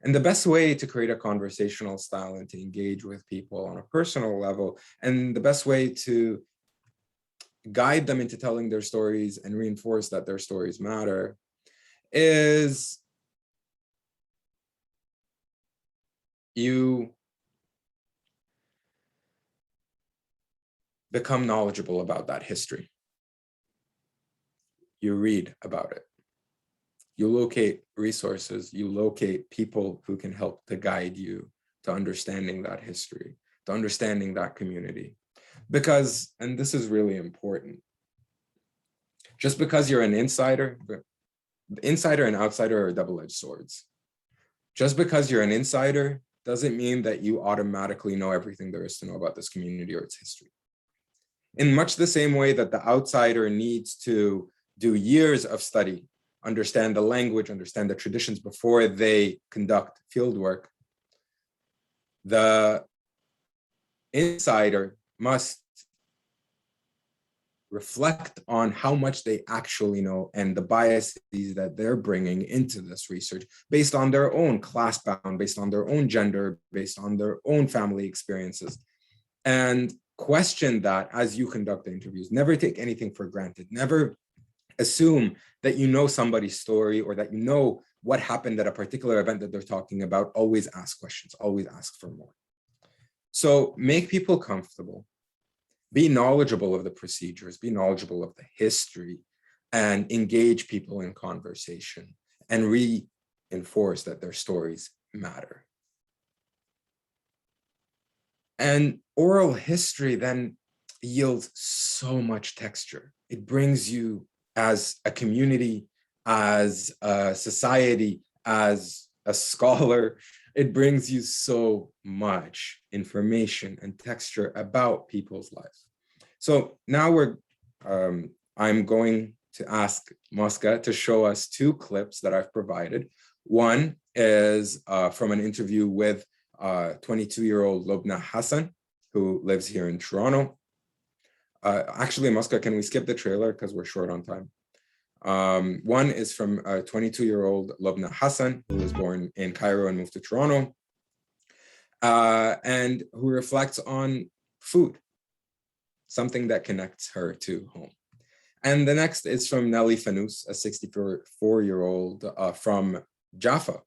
And the best way to create a conversational style and to engage with people on a personal level, and the best way to guide them into telling their stories and reinforce that their stories matter, is you become knowledgeable about that history. You read about it. You locate resources, you locate people who can help to guide you to understanding that history, to understanding that community. Because, and this is really important, just because you're an insider, insider and outsider are double-edged swords. Just because you're an insider doesn't mean that you automatically know everything there is to know about this community or its history. In much the same way that the outsider needs to do years of study, understand the language, understand the traditions before they conduct fieldwork, the insider must reflect on how much they actually know and the biases that they're bringing into this research based on their own class background, based on their own gender, based on their own family experiences. And question that as you conduct the interviews. Never take anything for granted. Never assume that you know somebody's story or that you know what happened at a particular event that they're talking about. Always ask questions, always ask for more. So make people comfortable, be knowledgeable of the procedures, be knowledgeable of the history, and engage people in conversation and reinforce that their stories matter. And oral history then yields so much texture. It brings you as a community, as a society, as a scholar, it brings you so much information and texture about people's lives. So now I'm going to ask Moska to show us two clips that I've provided. One is from an interview with 22-year-old Lubna Hassan, who lives here in Toronto. Actually, Moska, can we skip the trailer because we're short on time? One is from 22-year-old Lubna Hassan, who was born in Cairo and moved to Toronto, and who reflects on food, something that connects her to home. And the next is from Nelly Fanous, a 64-year-old from Jaffa,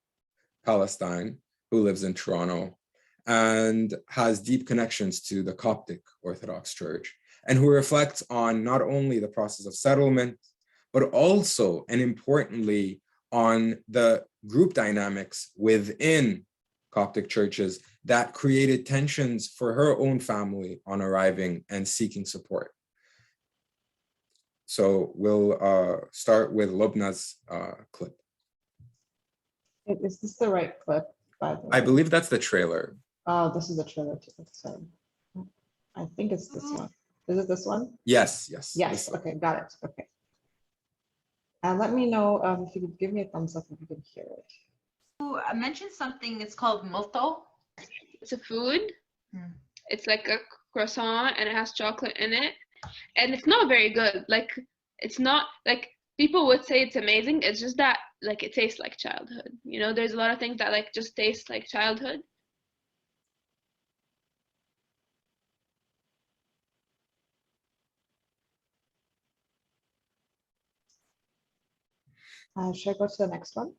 Palestine, who lives in Toronto and has deep connections to the Coptic Orthodox Church, and who reflects on not only the process of settlement, but also, and importantly, on the group dynamics within Coptic churches that created tensions for her own family on arriving and seeking support. So we'll start with Lubna's clip. Is this the right clip, by the way? I believe that's the trailer. Oh, this is the trailer too. Sorry. I think it's this one. Is it this one? Yes, yes. Yes, okay, got it, okay. And let me know if you could give me a thumbs up if you can hear it. I mentioned something, it's called molto. It's a food. It's like a croissant and it has chocolate in it. And it's not very good. Like, it's not, like, people would say it's amazing. It's just that, like, it tastes like childhood. You know, there's a lot of things that, like, just taste like childhood. Should I go to the next one?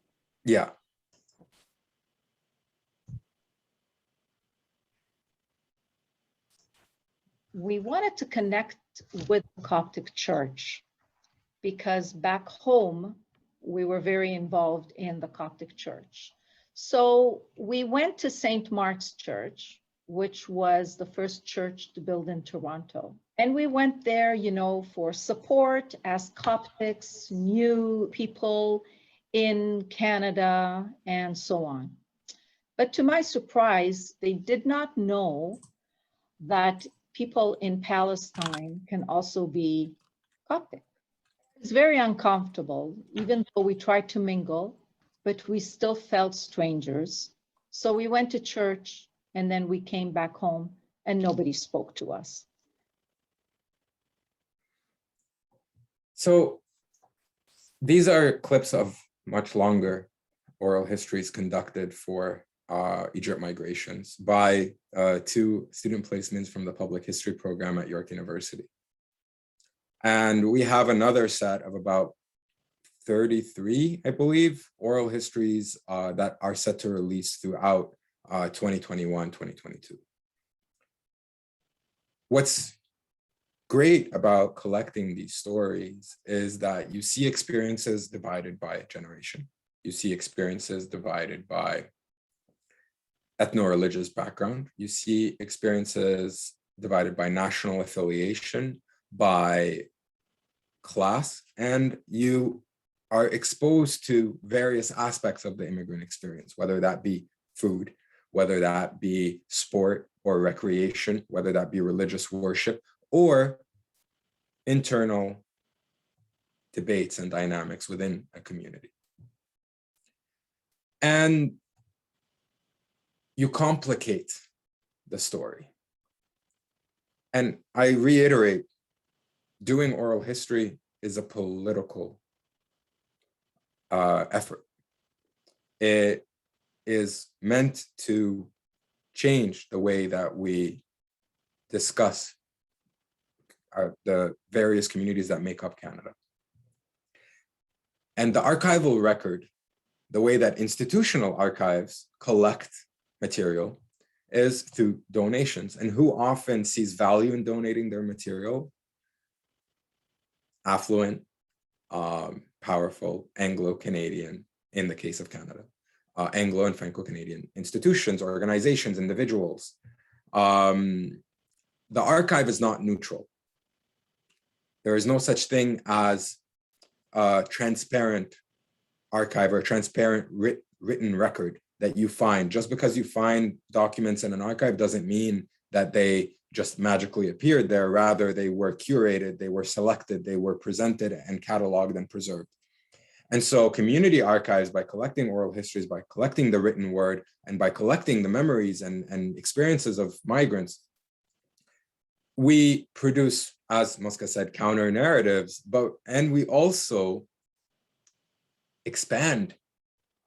Yeah. We wanted to connect with the Coptic Church because back home, we were very involved in the Coptic Church. So we went to St. Mark's Church, which was the first church to build in Toronto. And we went there, you know, for support as Coptics, new people in Canada, and so on. But to my surprise, they did not know that people in Palestine can also be Coptic. It's very uncomfortable, even though we tried to mingle, but we still felt strangers. So we went to church and then we came back home and nobody spoke to us. So these are clips of much longer oral histories conducted for Egypt migrations by two student placements from the public history program at York University. And we have another set of about 33, I believe, oral histories that are set to release throughout 2021, 2022. What's great about collecting these stories is that you see experiences divided by generation. You see experiences divided by ethno-religious background. You see experiences divided by national affiliation, by class, and you are exposed to various aspects of the immigrant experience, whether that be food, whether that be sport or recreation, whether that be religious worship, or internal debates and dynamics within a community. And you complicate the story. And I reiterate, doing oral history is a political effort. It is meant to change the way that we discuss the various communities that make up Canada. And the archival record, the way that institutional archives collect material, is through donations. And who often sees value in donating their material? Affluent, powerful, Anglo-Canadian, in the case of Canada, Anglo and Franco-Canadian institutions, organizations, individuals. The archive is not neutral. There is no such thing as a transparent archive or transparent written record that you find. Just because you find documents in an archive doesn't mean that they just magically appeared there. Rather, they were curated, they were selected, they were presented and cataloged and preserved. And so community archives, by collecting oral histories, by collecting the written word, and by collecting the memories and experiences of migrants, we produce, as Moska said, counter narratives, and we also expand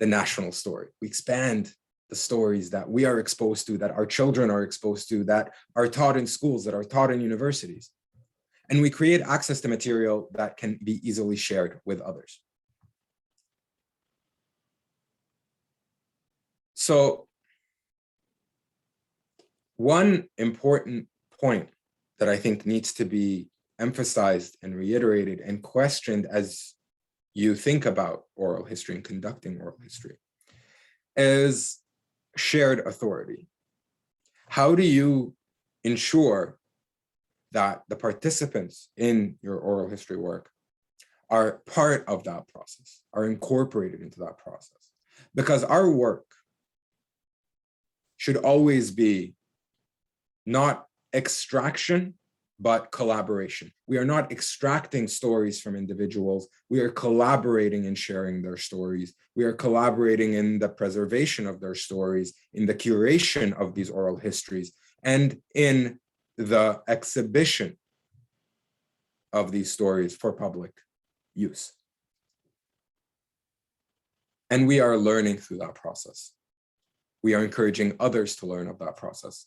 the national story. We expand the stories that we are exposed to, that our children are exposed to, that are taught in schools, that are taught in universities. And we create access to material that can be easily shared with others. So one important point that I think needs to be emphasized and reiterated and questioned as you think about oral history and conducting oral history is shared authority. How do you ensure that the participants in your oral history work are part of that process, are incorporated into that process? Because our work should always be not extraction, but collaboration. We are not extracting stories from individuals. We are collaborating in sharing their stories. We are collaborating in the preservation of their stories, in the curation of these oral histories, and in the exhibition of these stories for public use. And we are learning through that process. We are encouraging others to learn of that process.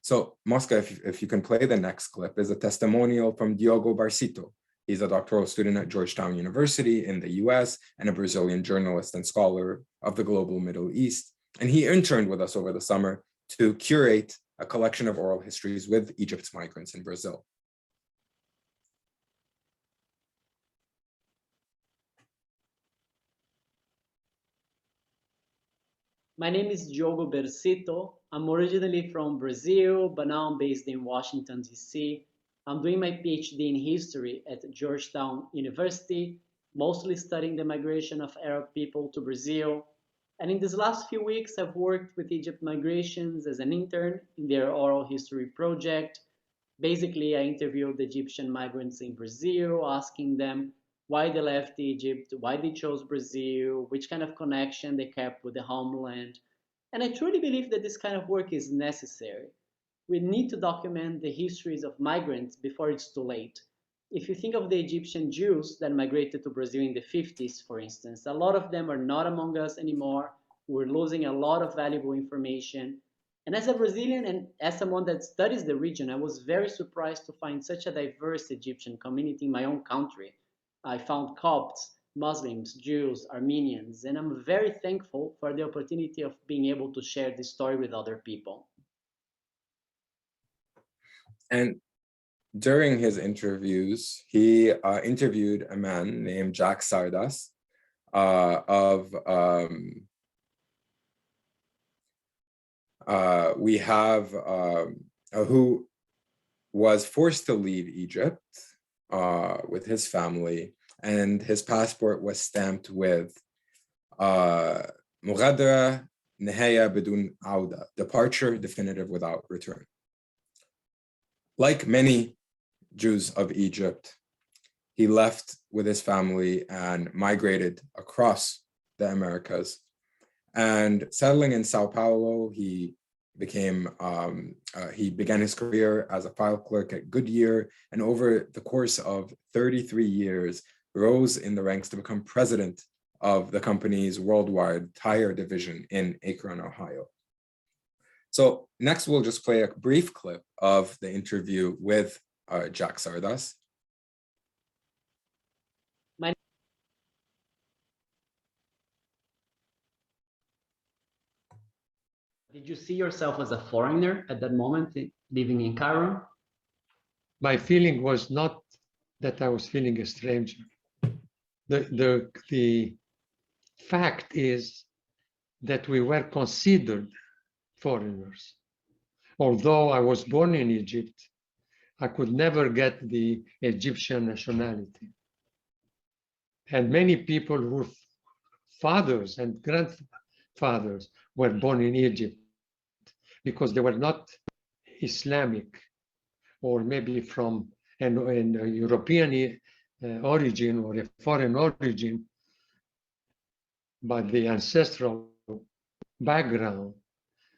So Moska, if you can play the next clip, is a testimonial from Diogo Barcito. He's a doctoral student at Georgetown University in the US and a Brazilian journalist and scholar of the global Middle East. And he interned with us over the summer to curate a collection of oral histories with Egypt's migrants in Brazil. My name is Diogo Bercito. I'm originally from Brazil, but now I'm based in Washington, D.C. I'm doing my PhD in history at Georgetown University, mostly studying the migration of Arab people to Brazil. And in these last few weeks, I've worked with Egypt Migrations as an intern in their oral history project. Basically, I interviewed Egyptian migrants in Brazil, asking them why they left Egypt, why they chose Brazil, which kind of connection they kept with the homeland. And I truly believe that this kind of work is necessary. We need to document the histories of migrants before it's too late. If you think of the Egyptian Jews that migrated to Brazil in the 50s, for instance, a lot of them are not among us anymore. We're losing a lot of valuable information. And as a Brazilian and as someone that studies the region, I was very surprised to find such a diverse Egyptian community in my own country. I found Copts, Muslims, Jews, Armenians, and I'm very thankful for the opportunity of being able to share this story with other people. And during his interviews, he interviewed a man named Jack Sardas who was forced to leave Egypt with his family, and his passport was stamped with Mughadra Nihaya Bidun Auda, departure definitive without return. Like many Jews of Egypt, he left with his family and migrated across the Americas. And settling in Sao Paulo, he began his career as a file clerk at Goodyear, and over the course of 33 years, rose in the ranks to become president of the company's worldwide tire division in Akron, Ohio. So next, we'll just play a brief clip of the interview with Jack Sardas. Did you see yourself as a foreigner at that moment, living in Cairo? My feeling was not that I was feeling a stranger. The fact is that we were considered foreigners. Although I was born in Egypt, I could never get the Egyptian nationality. And many people whose fathers and grandfathers were born in Egypt because they were not Islamic or maybe from an European origin or a foreign origin, but the ancestral background,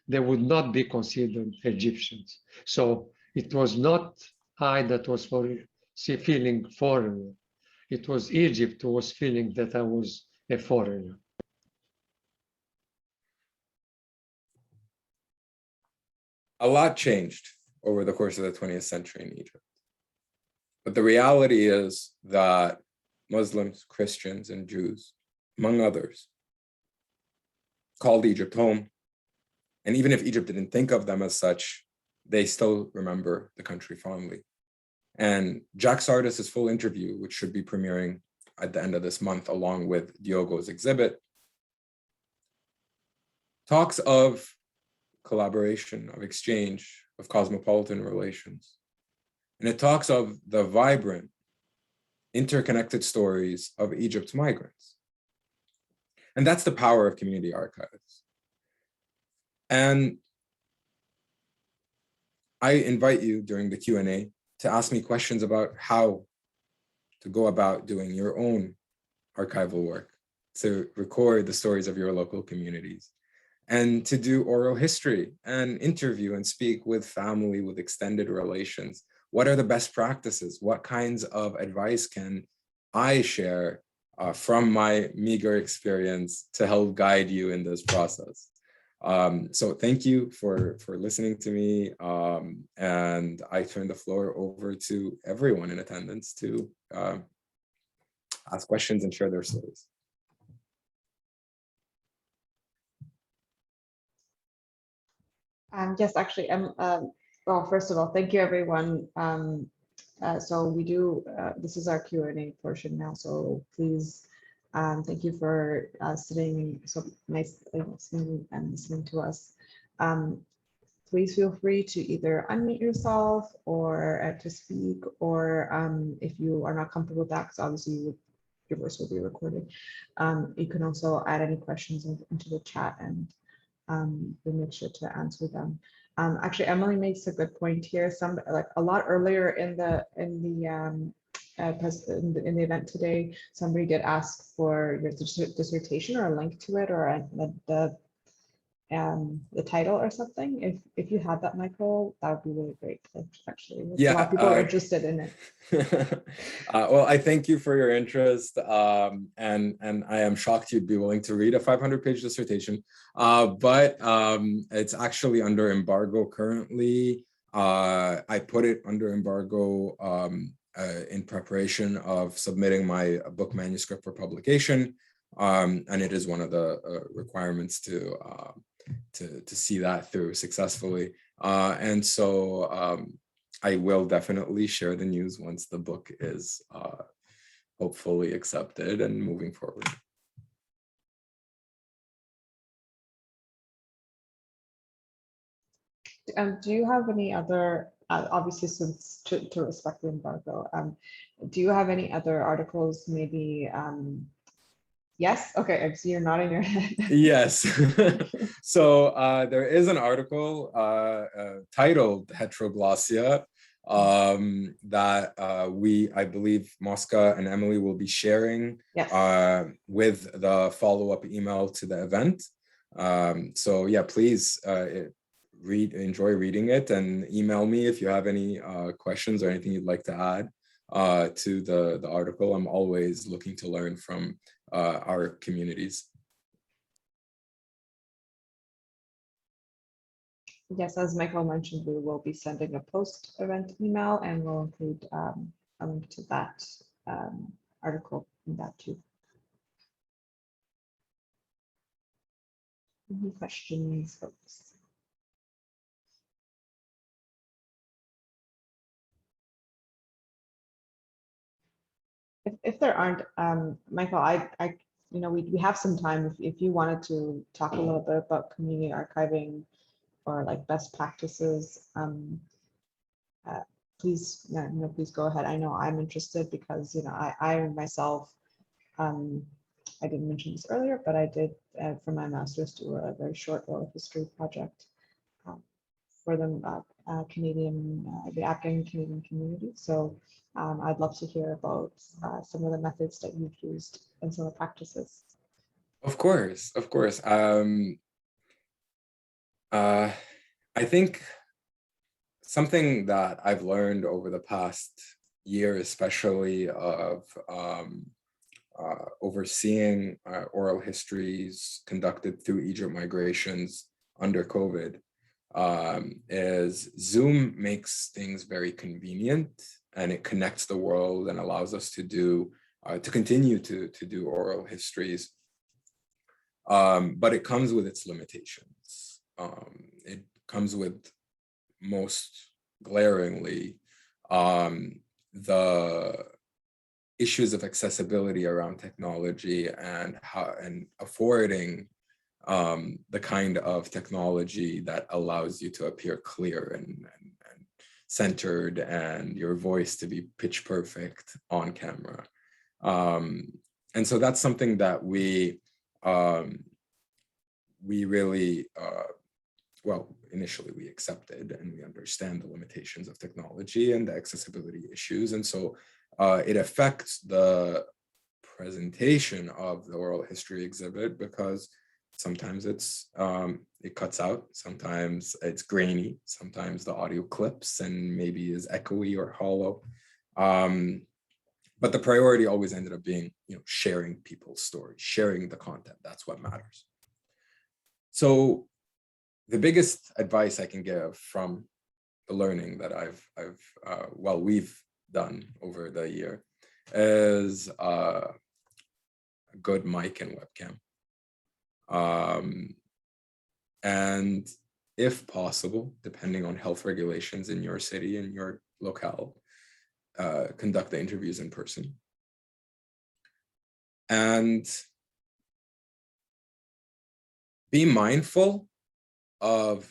they would not be considered Egyptians. So it was not I that was feeling foreigner. It was Egypt who was feeling that I was a foreigner. A lot changed over the course of the 20th century in Egypt. But the reality is that Muslims, Christians, and Jews, among others, called Egypt home. And even if Egypt didn't think of them as such, they still remember the country fondly. And Jack Sardas's full interview, which should be premiering at the end of this month, along with Diogo's exhibit, talks of collaboration, of exchange, of cosmopolitan relations. And it talks of the vibrant, interconnected stories of Egypt's migrants. And that's the power of community archives. And I invite you during the Q&A to ask me questions about how to go about doing your own archival work, to record the stories of your local communities, and to do oral history and interview and speak with family, with extended relations. What are the best practices? What kinds of advice can I share from my meager experience to help guide you in this process? So thank you for listening to me. And I turn the floor over to everyone in attendance to ask questions and share their stories. Yes, actually, well, first of all, thank you, everyone. So we do, this is our Q&A portion now, so please, thank you for sitting so nicely and listening to us. Please feel free to either unmute yourself or to speak, or if you are not comfortable with that, because obviously your voice will be recorded. You can also add any questions into the chat, and we'll make sure to answer them. Actually, Emily makes a good point here. Like a lot earlier in the event today, somebody did ask for your dissertation or a link to it, or the title or something. If you had that, Michael, that would be really great. Actually, yeah, a lot of people are interested in it. Well, I thank you for your interest, and I am shocked you'd be willing to read a 500-page dissertation, but it's actually under embargo currently. I put it under embargo in preparation of submitting my book manuscript for publication, and it is one of the requirements to see that through successfully. And so I will definitely share the news once the book is hopefully accepted and moving forward. Do you have any other, obviously since to respect the embargo, do you have any other articles maybe? Yes, okay, I see you're nodding your head. Yes, so there is an article titled Heteroglossia that I believe Moska and Emily will be sharing, yes, with the follow-up email to the event. So yeah, please enjoy reading it, and email me if you have any questions or anything you'd like to add to the article. I'm always looking to learn from our communities. Yes, as Michael mentioned, we will be sending a post-event email, and we'll include a link to that article in that too. Any questions, folks? If there aren't, Michael, we have some time. If you wanted to talk a little bit about community archiving or like best practices, please, please go ahead. I know I'm interested because I myself, I didn't mention this earlier, but I did for my master's do a very short oral history project for the the Afghan Canadian community. So I'd love to hear about some of the methods that you've used and some of the practices. Of course, of course. I think something that I've learned over the past year, especially of overseeing oral histories conducted through Egypt migrations under COVID, is Zoom makes things very convenient, and it connects the world and allows us to do to continue to do oral histories, but it comes with its limitations. It comes with, most glaringly, the issues of accessibility around technology and affording the kind of technology that allows you to appear clear and centered, and your voice to be pitch perfect on camera. And so that's something that we really, well, initially we accepted, and we understand the limitations of technology and the accessibility issues. And so it affects the presentation of the oral history exhibit, because sometimes it cuts out, sometimes it's grainy, sometimes the audio clips and maybe is echoey or hollow. But the priority always ended up being, sharing people's stories, sharing the content. That's what matters. So the biggest advice I can give from the learning that we've done over the year is a good mic and webcam. And if possible, depending on health regulations in your city and your locale, conduct the interviews in person. And be mindful of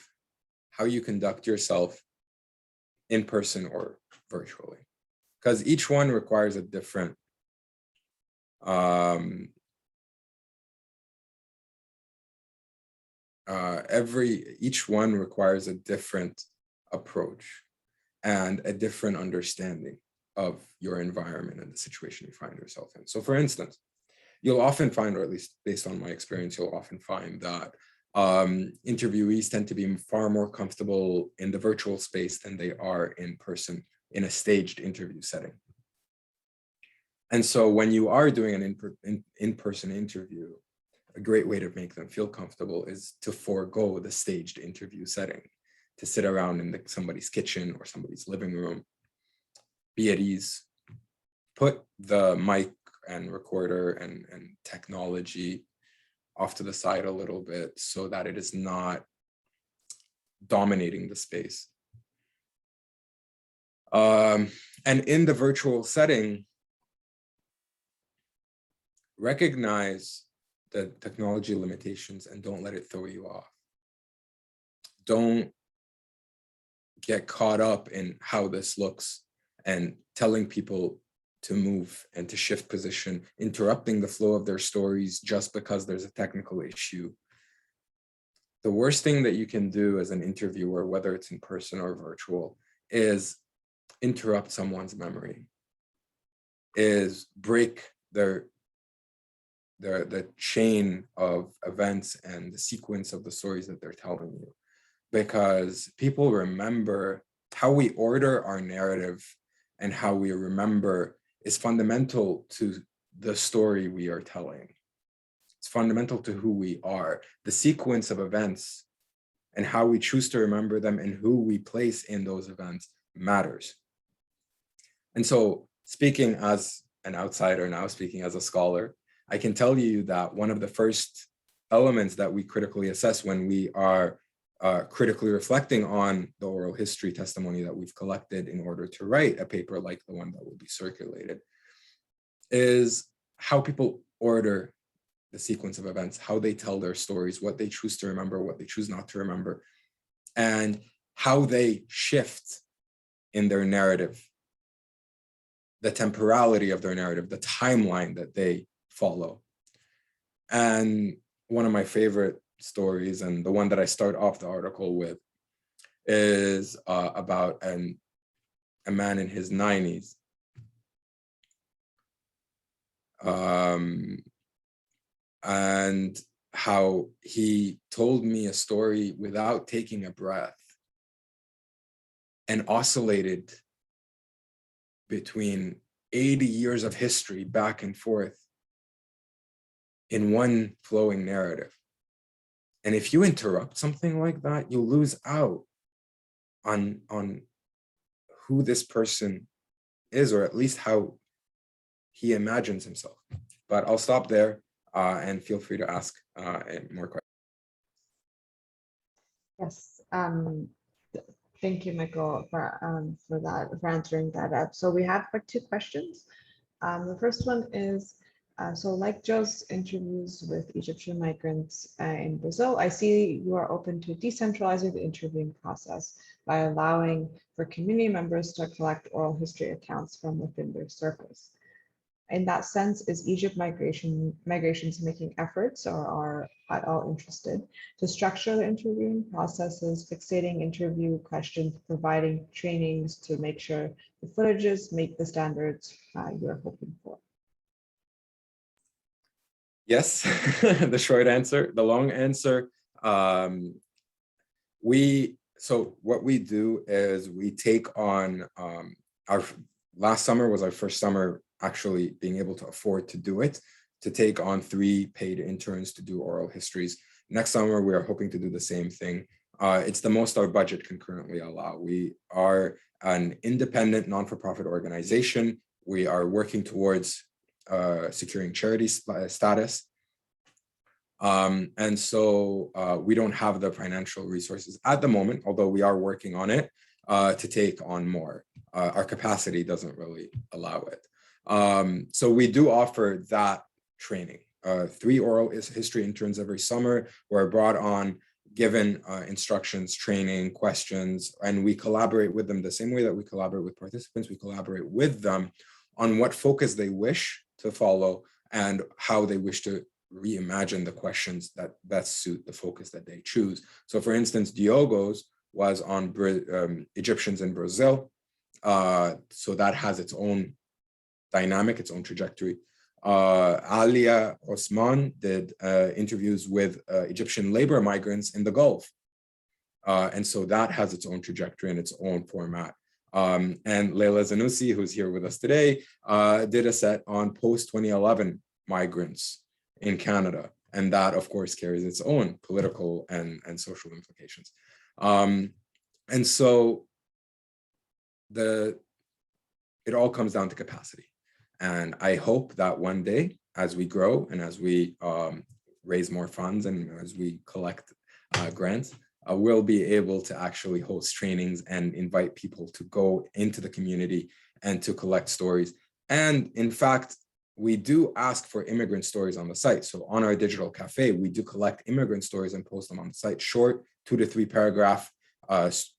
how you conduct yourself in person or virtually, because each one requires a different each one requires a different approach and a different understanding of your environment and the situation you find yourself in. So for instance, you'll often find, or at least based on my experience, you'll often find that interviewees tend to be far more comfortable in the virtual space than they are in person in a staged interview setting. And so when you are doing an in-person interview, a great way to make them feel comfortable is to forego the staged interview setting, to sit around in somebody's kitchen or somebody's living room, be at ease, put the mic and recorder and technology off to the side a little bit so that it is not dominating the space. And in the virtual setting, recognize the technology limitations and don't let it throw you off. Don't get caught up in how this looks and telling people to move and to shift position, interrupting the flow of their stories just because there's a technical issue. The worst thing that you can do as an interviewer, whether it's in person or virtual, is interrupt someone's memory, is break the chain of events and the sequence of the stories that they're telling you. Because people remember how we order our narrative and how we remember is fundamental to the story we are telling. It's fundamental to who we are. The sequence of events and how we choose to remember them and who we place in those events matters. And so, speaking as an outsider now, speaking as a scholar, I can tell you that one of the first elements that we critically assess when we are critically reflecting on the oral history testimony that we've collected in order to write a paper like the one that will be circulated is how people order the sequence of events, how they tell their stories, what they choose to remember, what they choose not to remember, and how they shift in their narrative, the temporality of their narrative, the timeline that they follow. And one of my favorite stories, and the one that I start off the article with, is about a man in his 90s. And how he told me a story without taking a breath and oscillated between 80 years of history back and forth in one flowing narrative. And if you interrupt something like that, you lose out on who this person is, or at least how he imagines himself. But I'll stop there and feel free to ask more questions. Yes, thank you, Michael, for answering that up. So we have 2 questions. The first one is, so like Joe's interviews with Egyptian migrants in Brazil, I see you are open to decentralizing the interviewing process by allowing for community members to collect oral history accounts from within their circles. In that sense, is Egypt migrations making efforts, or are at all interested, to structure the interviewing processes, fixating interview questions, providing trainings to make sure the footages meet the standards you're hoping for? Yes, the short answer. The long answer, so what we do is we take on, our last summer was our first summer actually being able to afford to do it, to take on 3 paid interns to do oral histories. Next summer, we are hoping to do the same thing. It's the most our budget can currently allow. We are an independent non-for-profit organization. We are working towards securing charity status. And so we don't have the financial resources at the moment, although we are working on it to take on more. Our capacity doesn't really allow it. So we do offer that training. 3 oral history interns every summer who are brought on, given instructions, training, questions, and we collaborate with them the same way that we collaborate with participants. We collaborate with them on what focus they wish to follow and how they wish to reimagine the questions that best suit the focus that they choose. So for instance, Diogo's was on Egyptians in Brazil. So that has its own dynamic, its own trajectory. Alia Osman did interviews with Egyptian labor migrants in the Gulf. And so that has its own trajectory and its own format. And Leila Zanussi, who's here with us today, did a set on post-2011 migrants in Canada. And that, of course, carries its own political and social implications. And so it all comes down to capacity. And I hope that one day, as we grow and as we raise more funds and as we collect grants, we'll be able to actually host trainings and invite people to go into the community and to collect stories. And in fact, we do ask for immigrant stories on the site. So on our digital cafe, we do collect immigrant stories and post them on the site, short 2 to 3 paragraph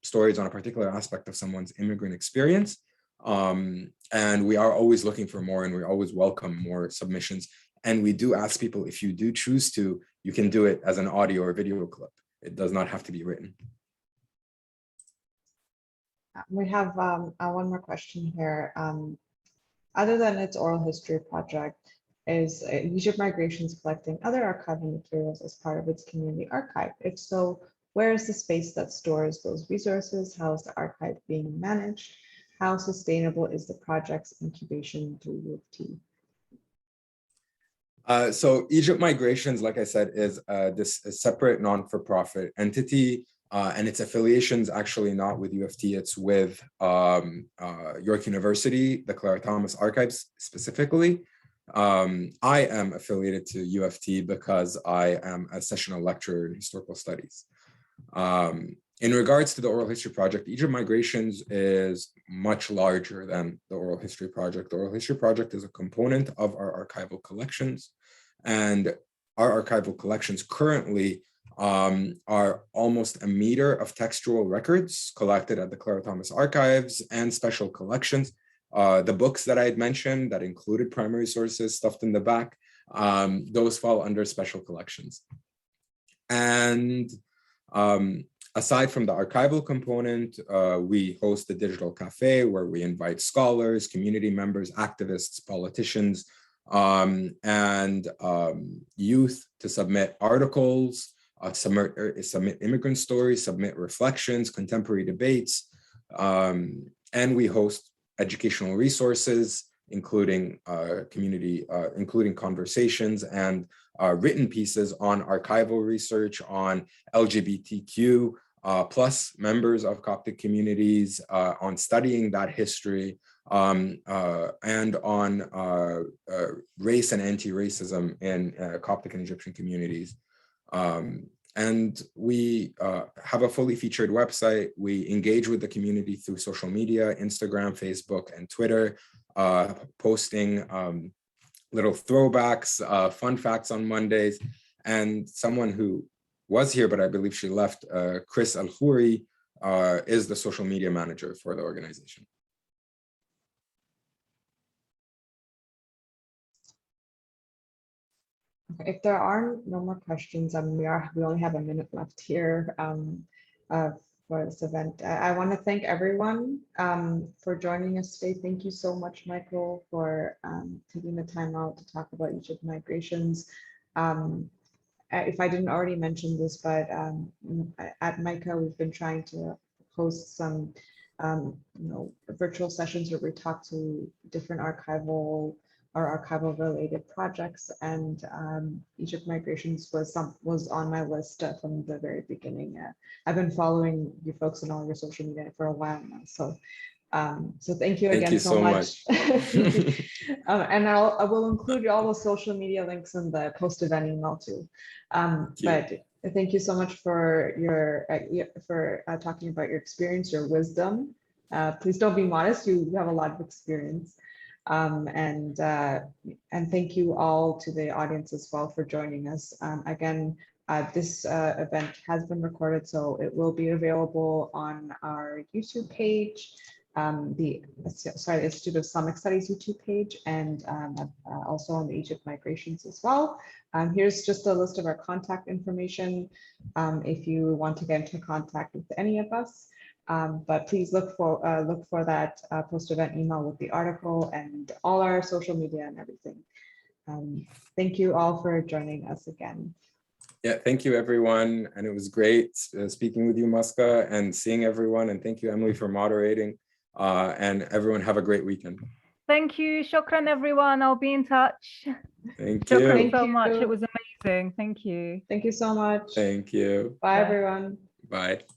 stories on a particular aspect of someone's immigrant experience. And we are always looking for more, and we always welcome more submissions. And we do ask people, if you do choose to, you can do it as an audio or video clip. It does not have to be written. We have one more question here. Other than its oral history project, is Egypt Migrations collecting other archival materials as part of its community archive? If so, where is the space that stores those resources? How is the archive being managed? How sustainable is the project's incubation through U of T? So Egypt Migrations, like I said, is this separate non-for-profit entity and its affiliations actually not with UFT, it's with York University, the Clara Thomas Archives specifically. I am affiliated to UFT because I am a sessional lecturer in historical studies. In regards to the Oral History Project, Egypt Migrations is much larger than the Oral History Project. The Oral History Project is a component of our archival collections, and our archival collections currently are almost a meter of textual records collected at the Clara Thomas Archives and special collections. The books that I had mentioned that included primary sources stuffed in the back, those fall under special collections. And aside from the archival component, we host a digital cafe where we invite scholars, community members, activists, politicians, and youth to submit articles, submit immigrant stories, submit reflections, contemporary debates, and we host educational resources, including including conversations and written pieces on archival research, on LGBTQ plus members of Coptic communities, on studying that history, and on race and anti-racism in Coptic and Egyptian communities. And we have a fully featured website. We engage with the community through social media, Instagram, Facebook, and Twitter, posting little throwbacks, fun facts on Mondays. And someone who was here, but I believe she left, Chris Al-Khouri, is the social media manager for the organization. If there are no more questions, we only have a minute left here for this event. I want to thank everyone for joining us today. Thank you so much, Michael, for taking the time out to talk about Egypt migrations. If I didn't already mention this, but at MiCA, we've been trying to host some virtual sessions where we talk to different archival related projects, and Egypt migrations was on my list from the very beginning. I've been following you folks on all your social media for a while now, so thank you again so much. And I will include all the social media links in the post-event email too. But thank you so much for your talking about your experience, your wisdom. Please don't be modest. You have a lot of experience. And thank you all to the audience as well for joining us. Again, this event has been recorded, so it will be available on our YouTube page, the Institute of Islamic Studies YouTube page, and also on the Egypt migrations as well. Here's just a list of our contact information if you want to get into contact with any of us. But please look for that post-event email with the article and all our social media and everything. Thank you all for joining us again. Yeah, thank you everyone. And it was great speaking with you, Moska, and seeing everyone. And thank you, Emily, for moderating. And everyone have a great weekend. Thank you. Shukran, everyone. I'll be in touch. Thank you. Shukran so much. It was amazing. Thank you. Thank you so much. Thank you. Bye, everyone. Bye.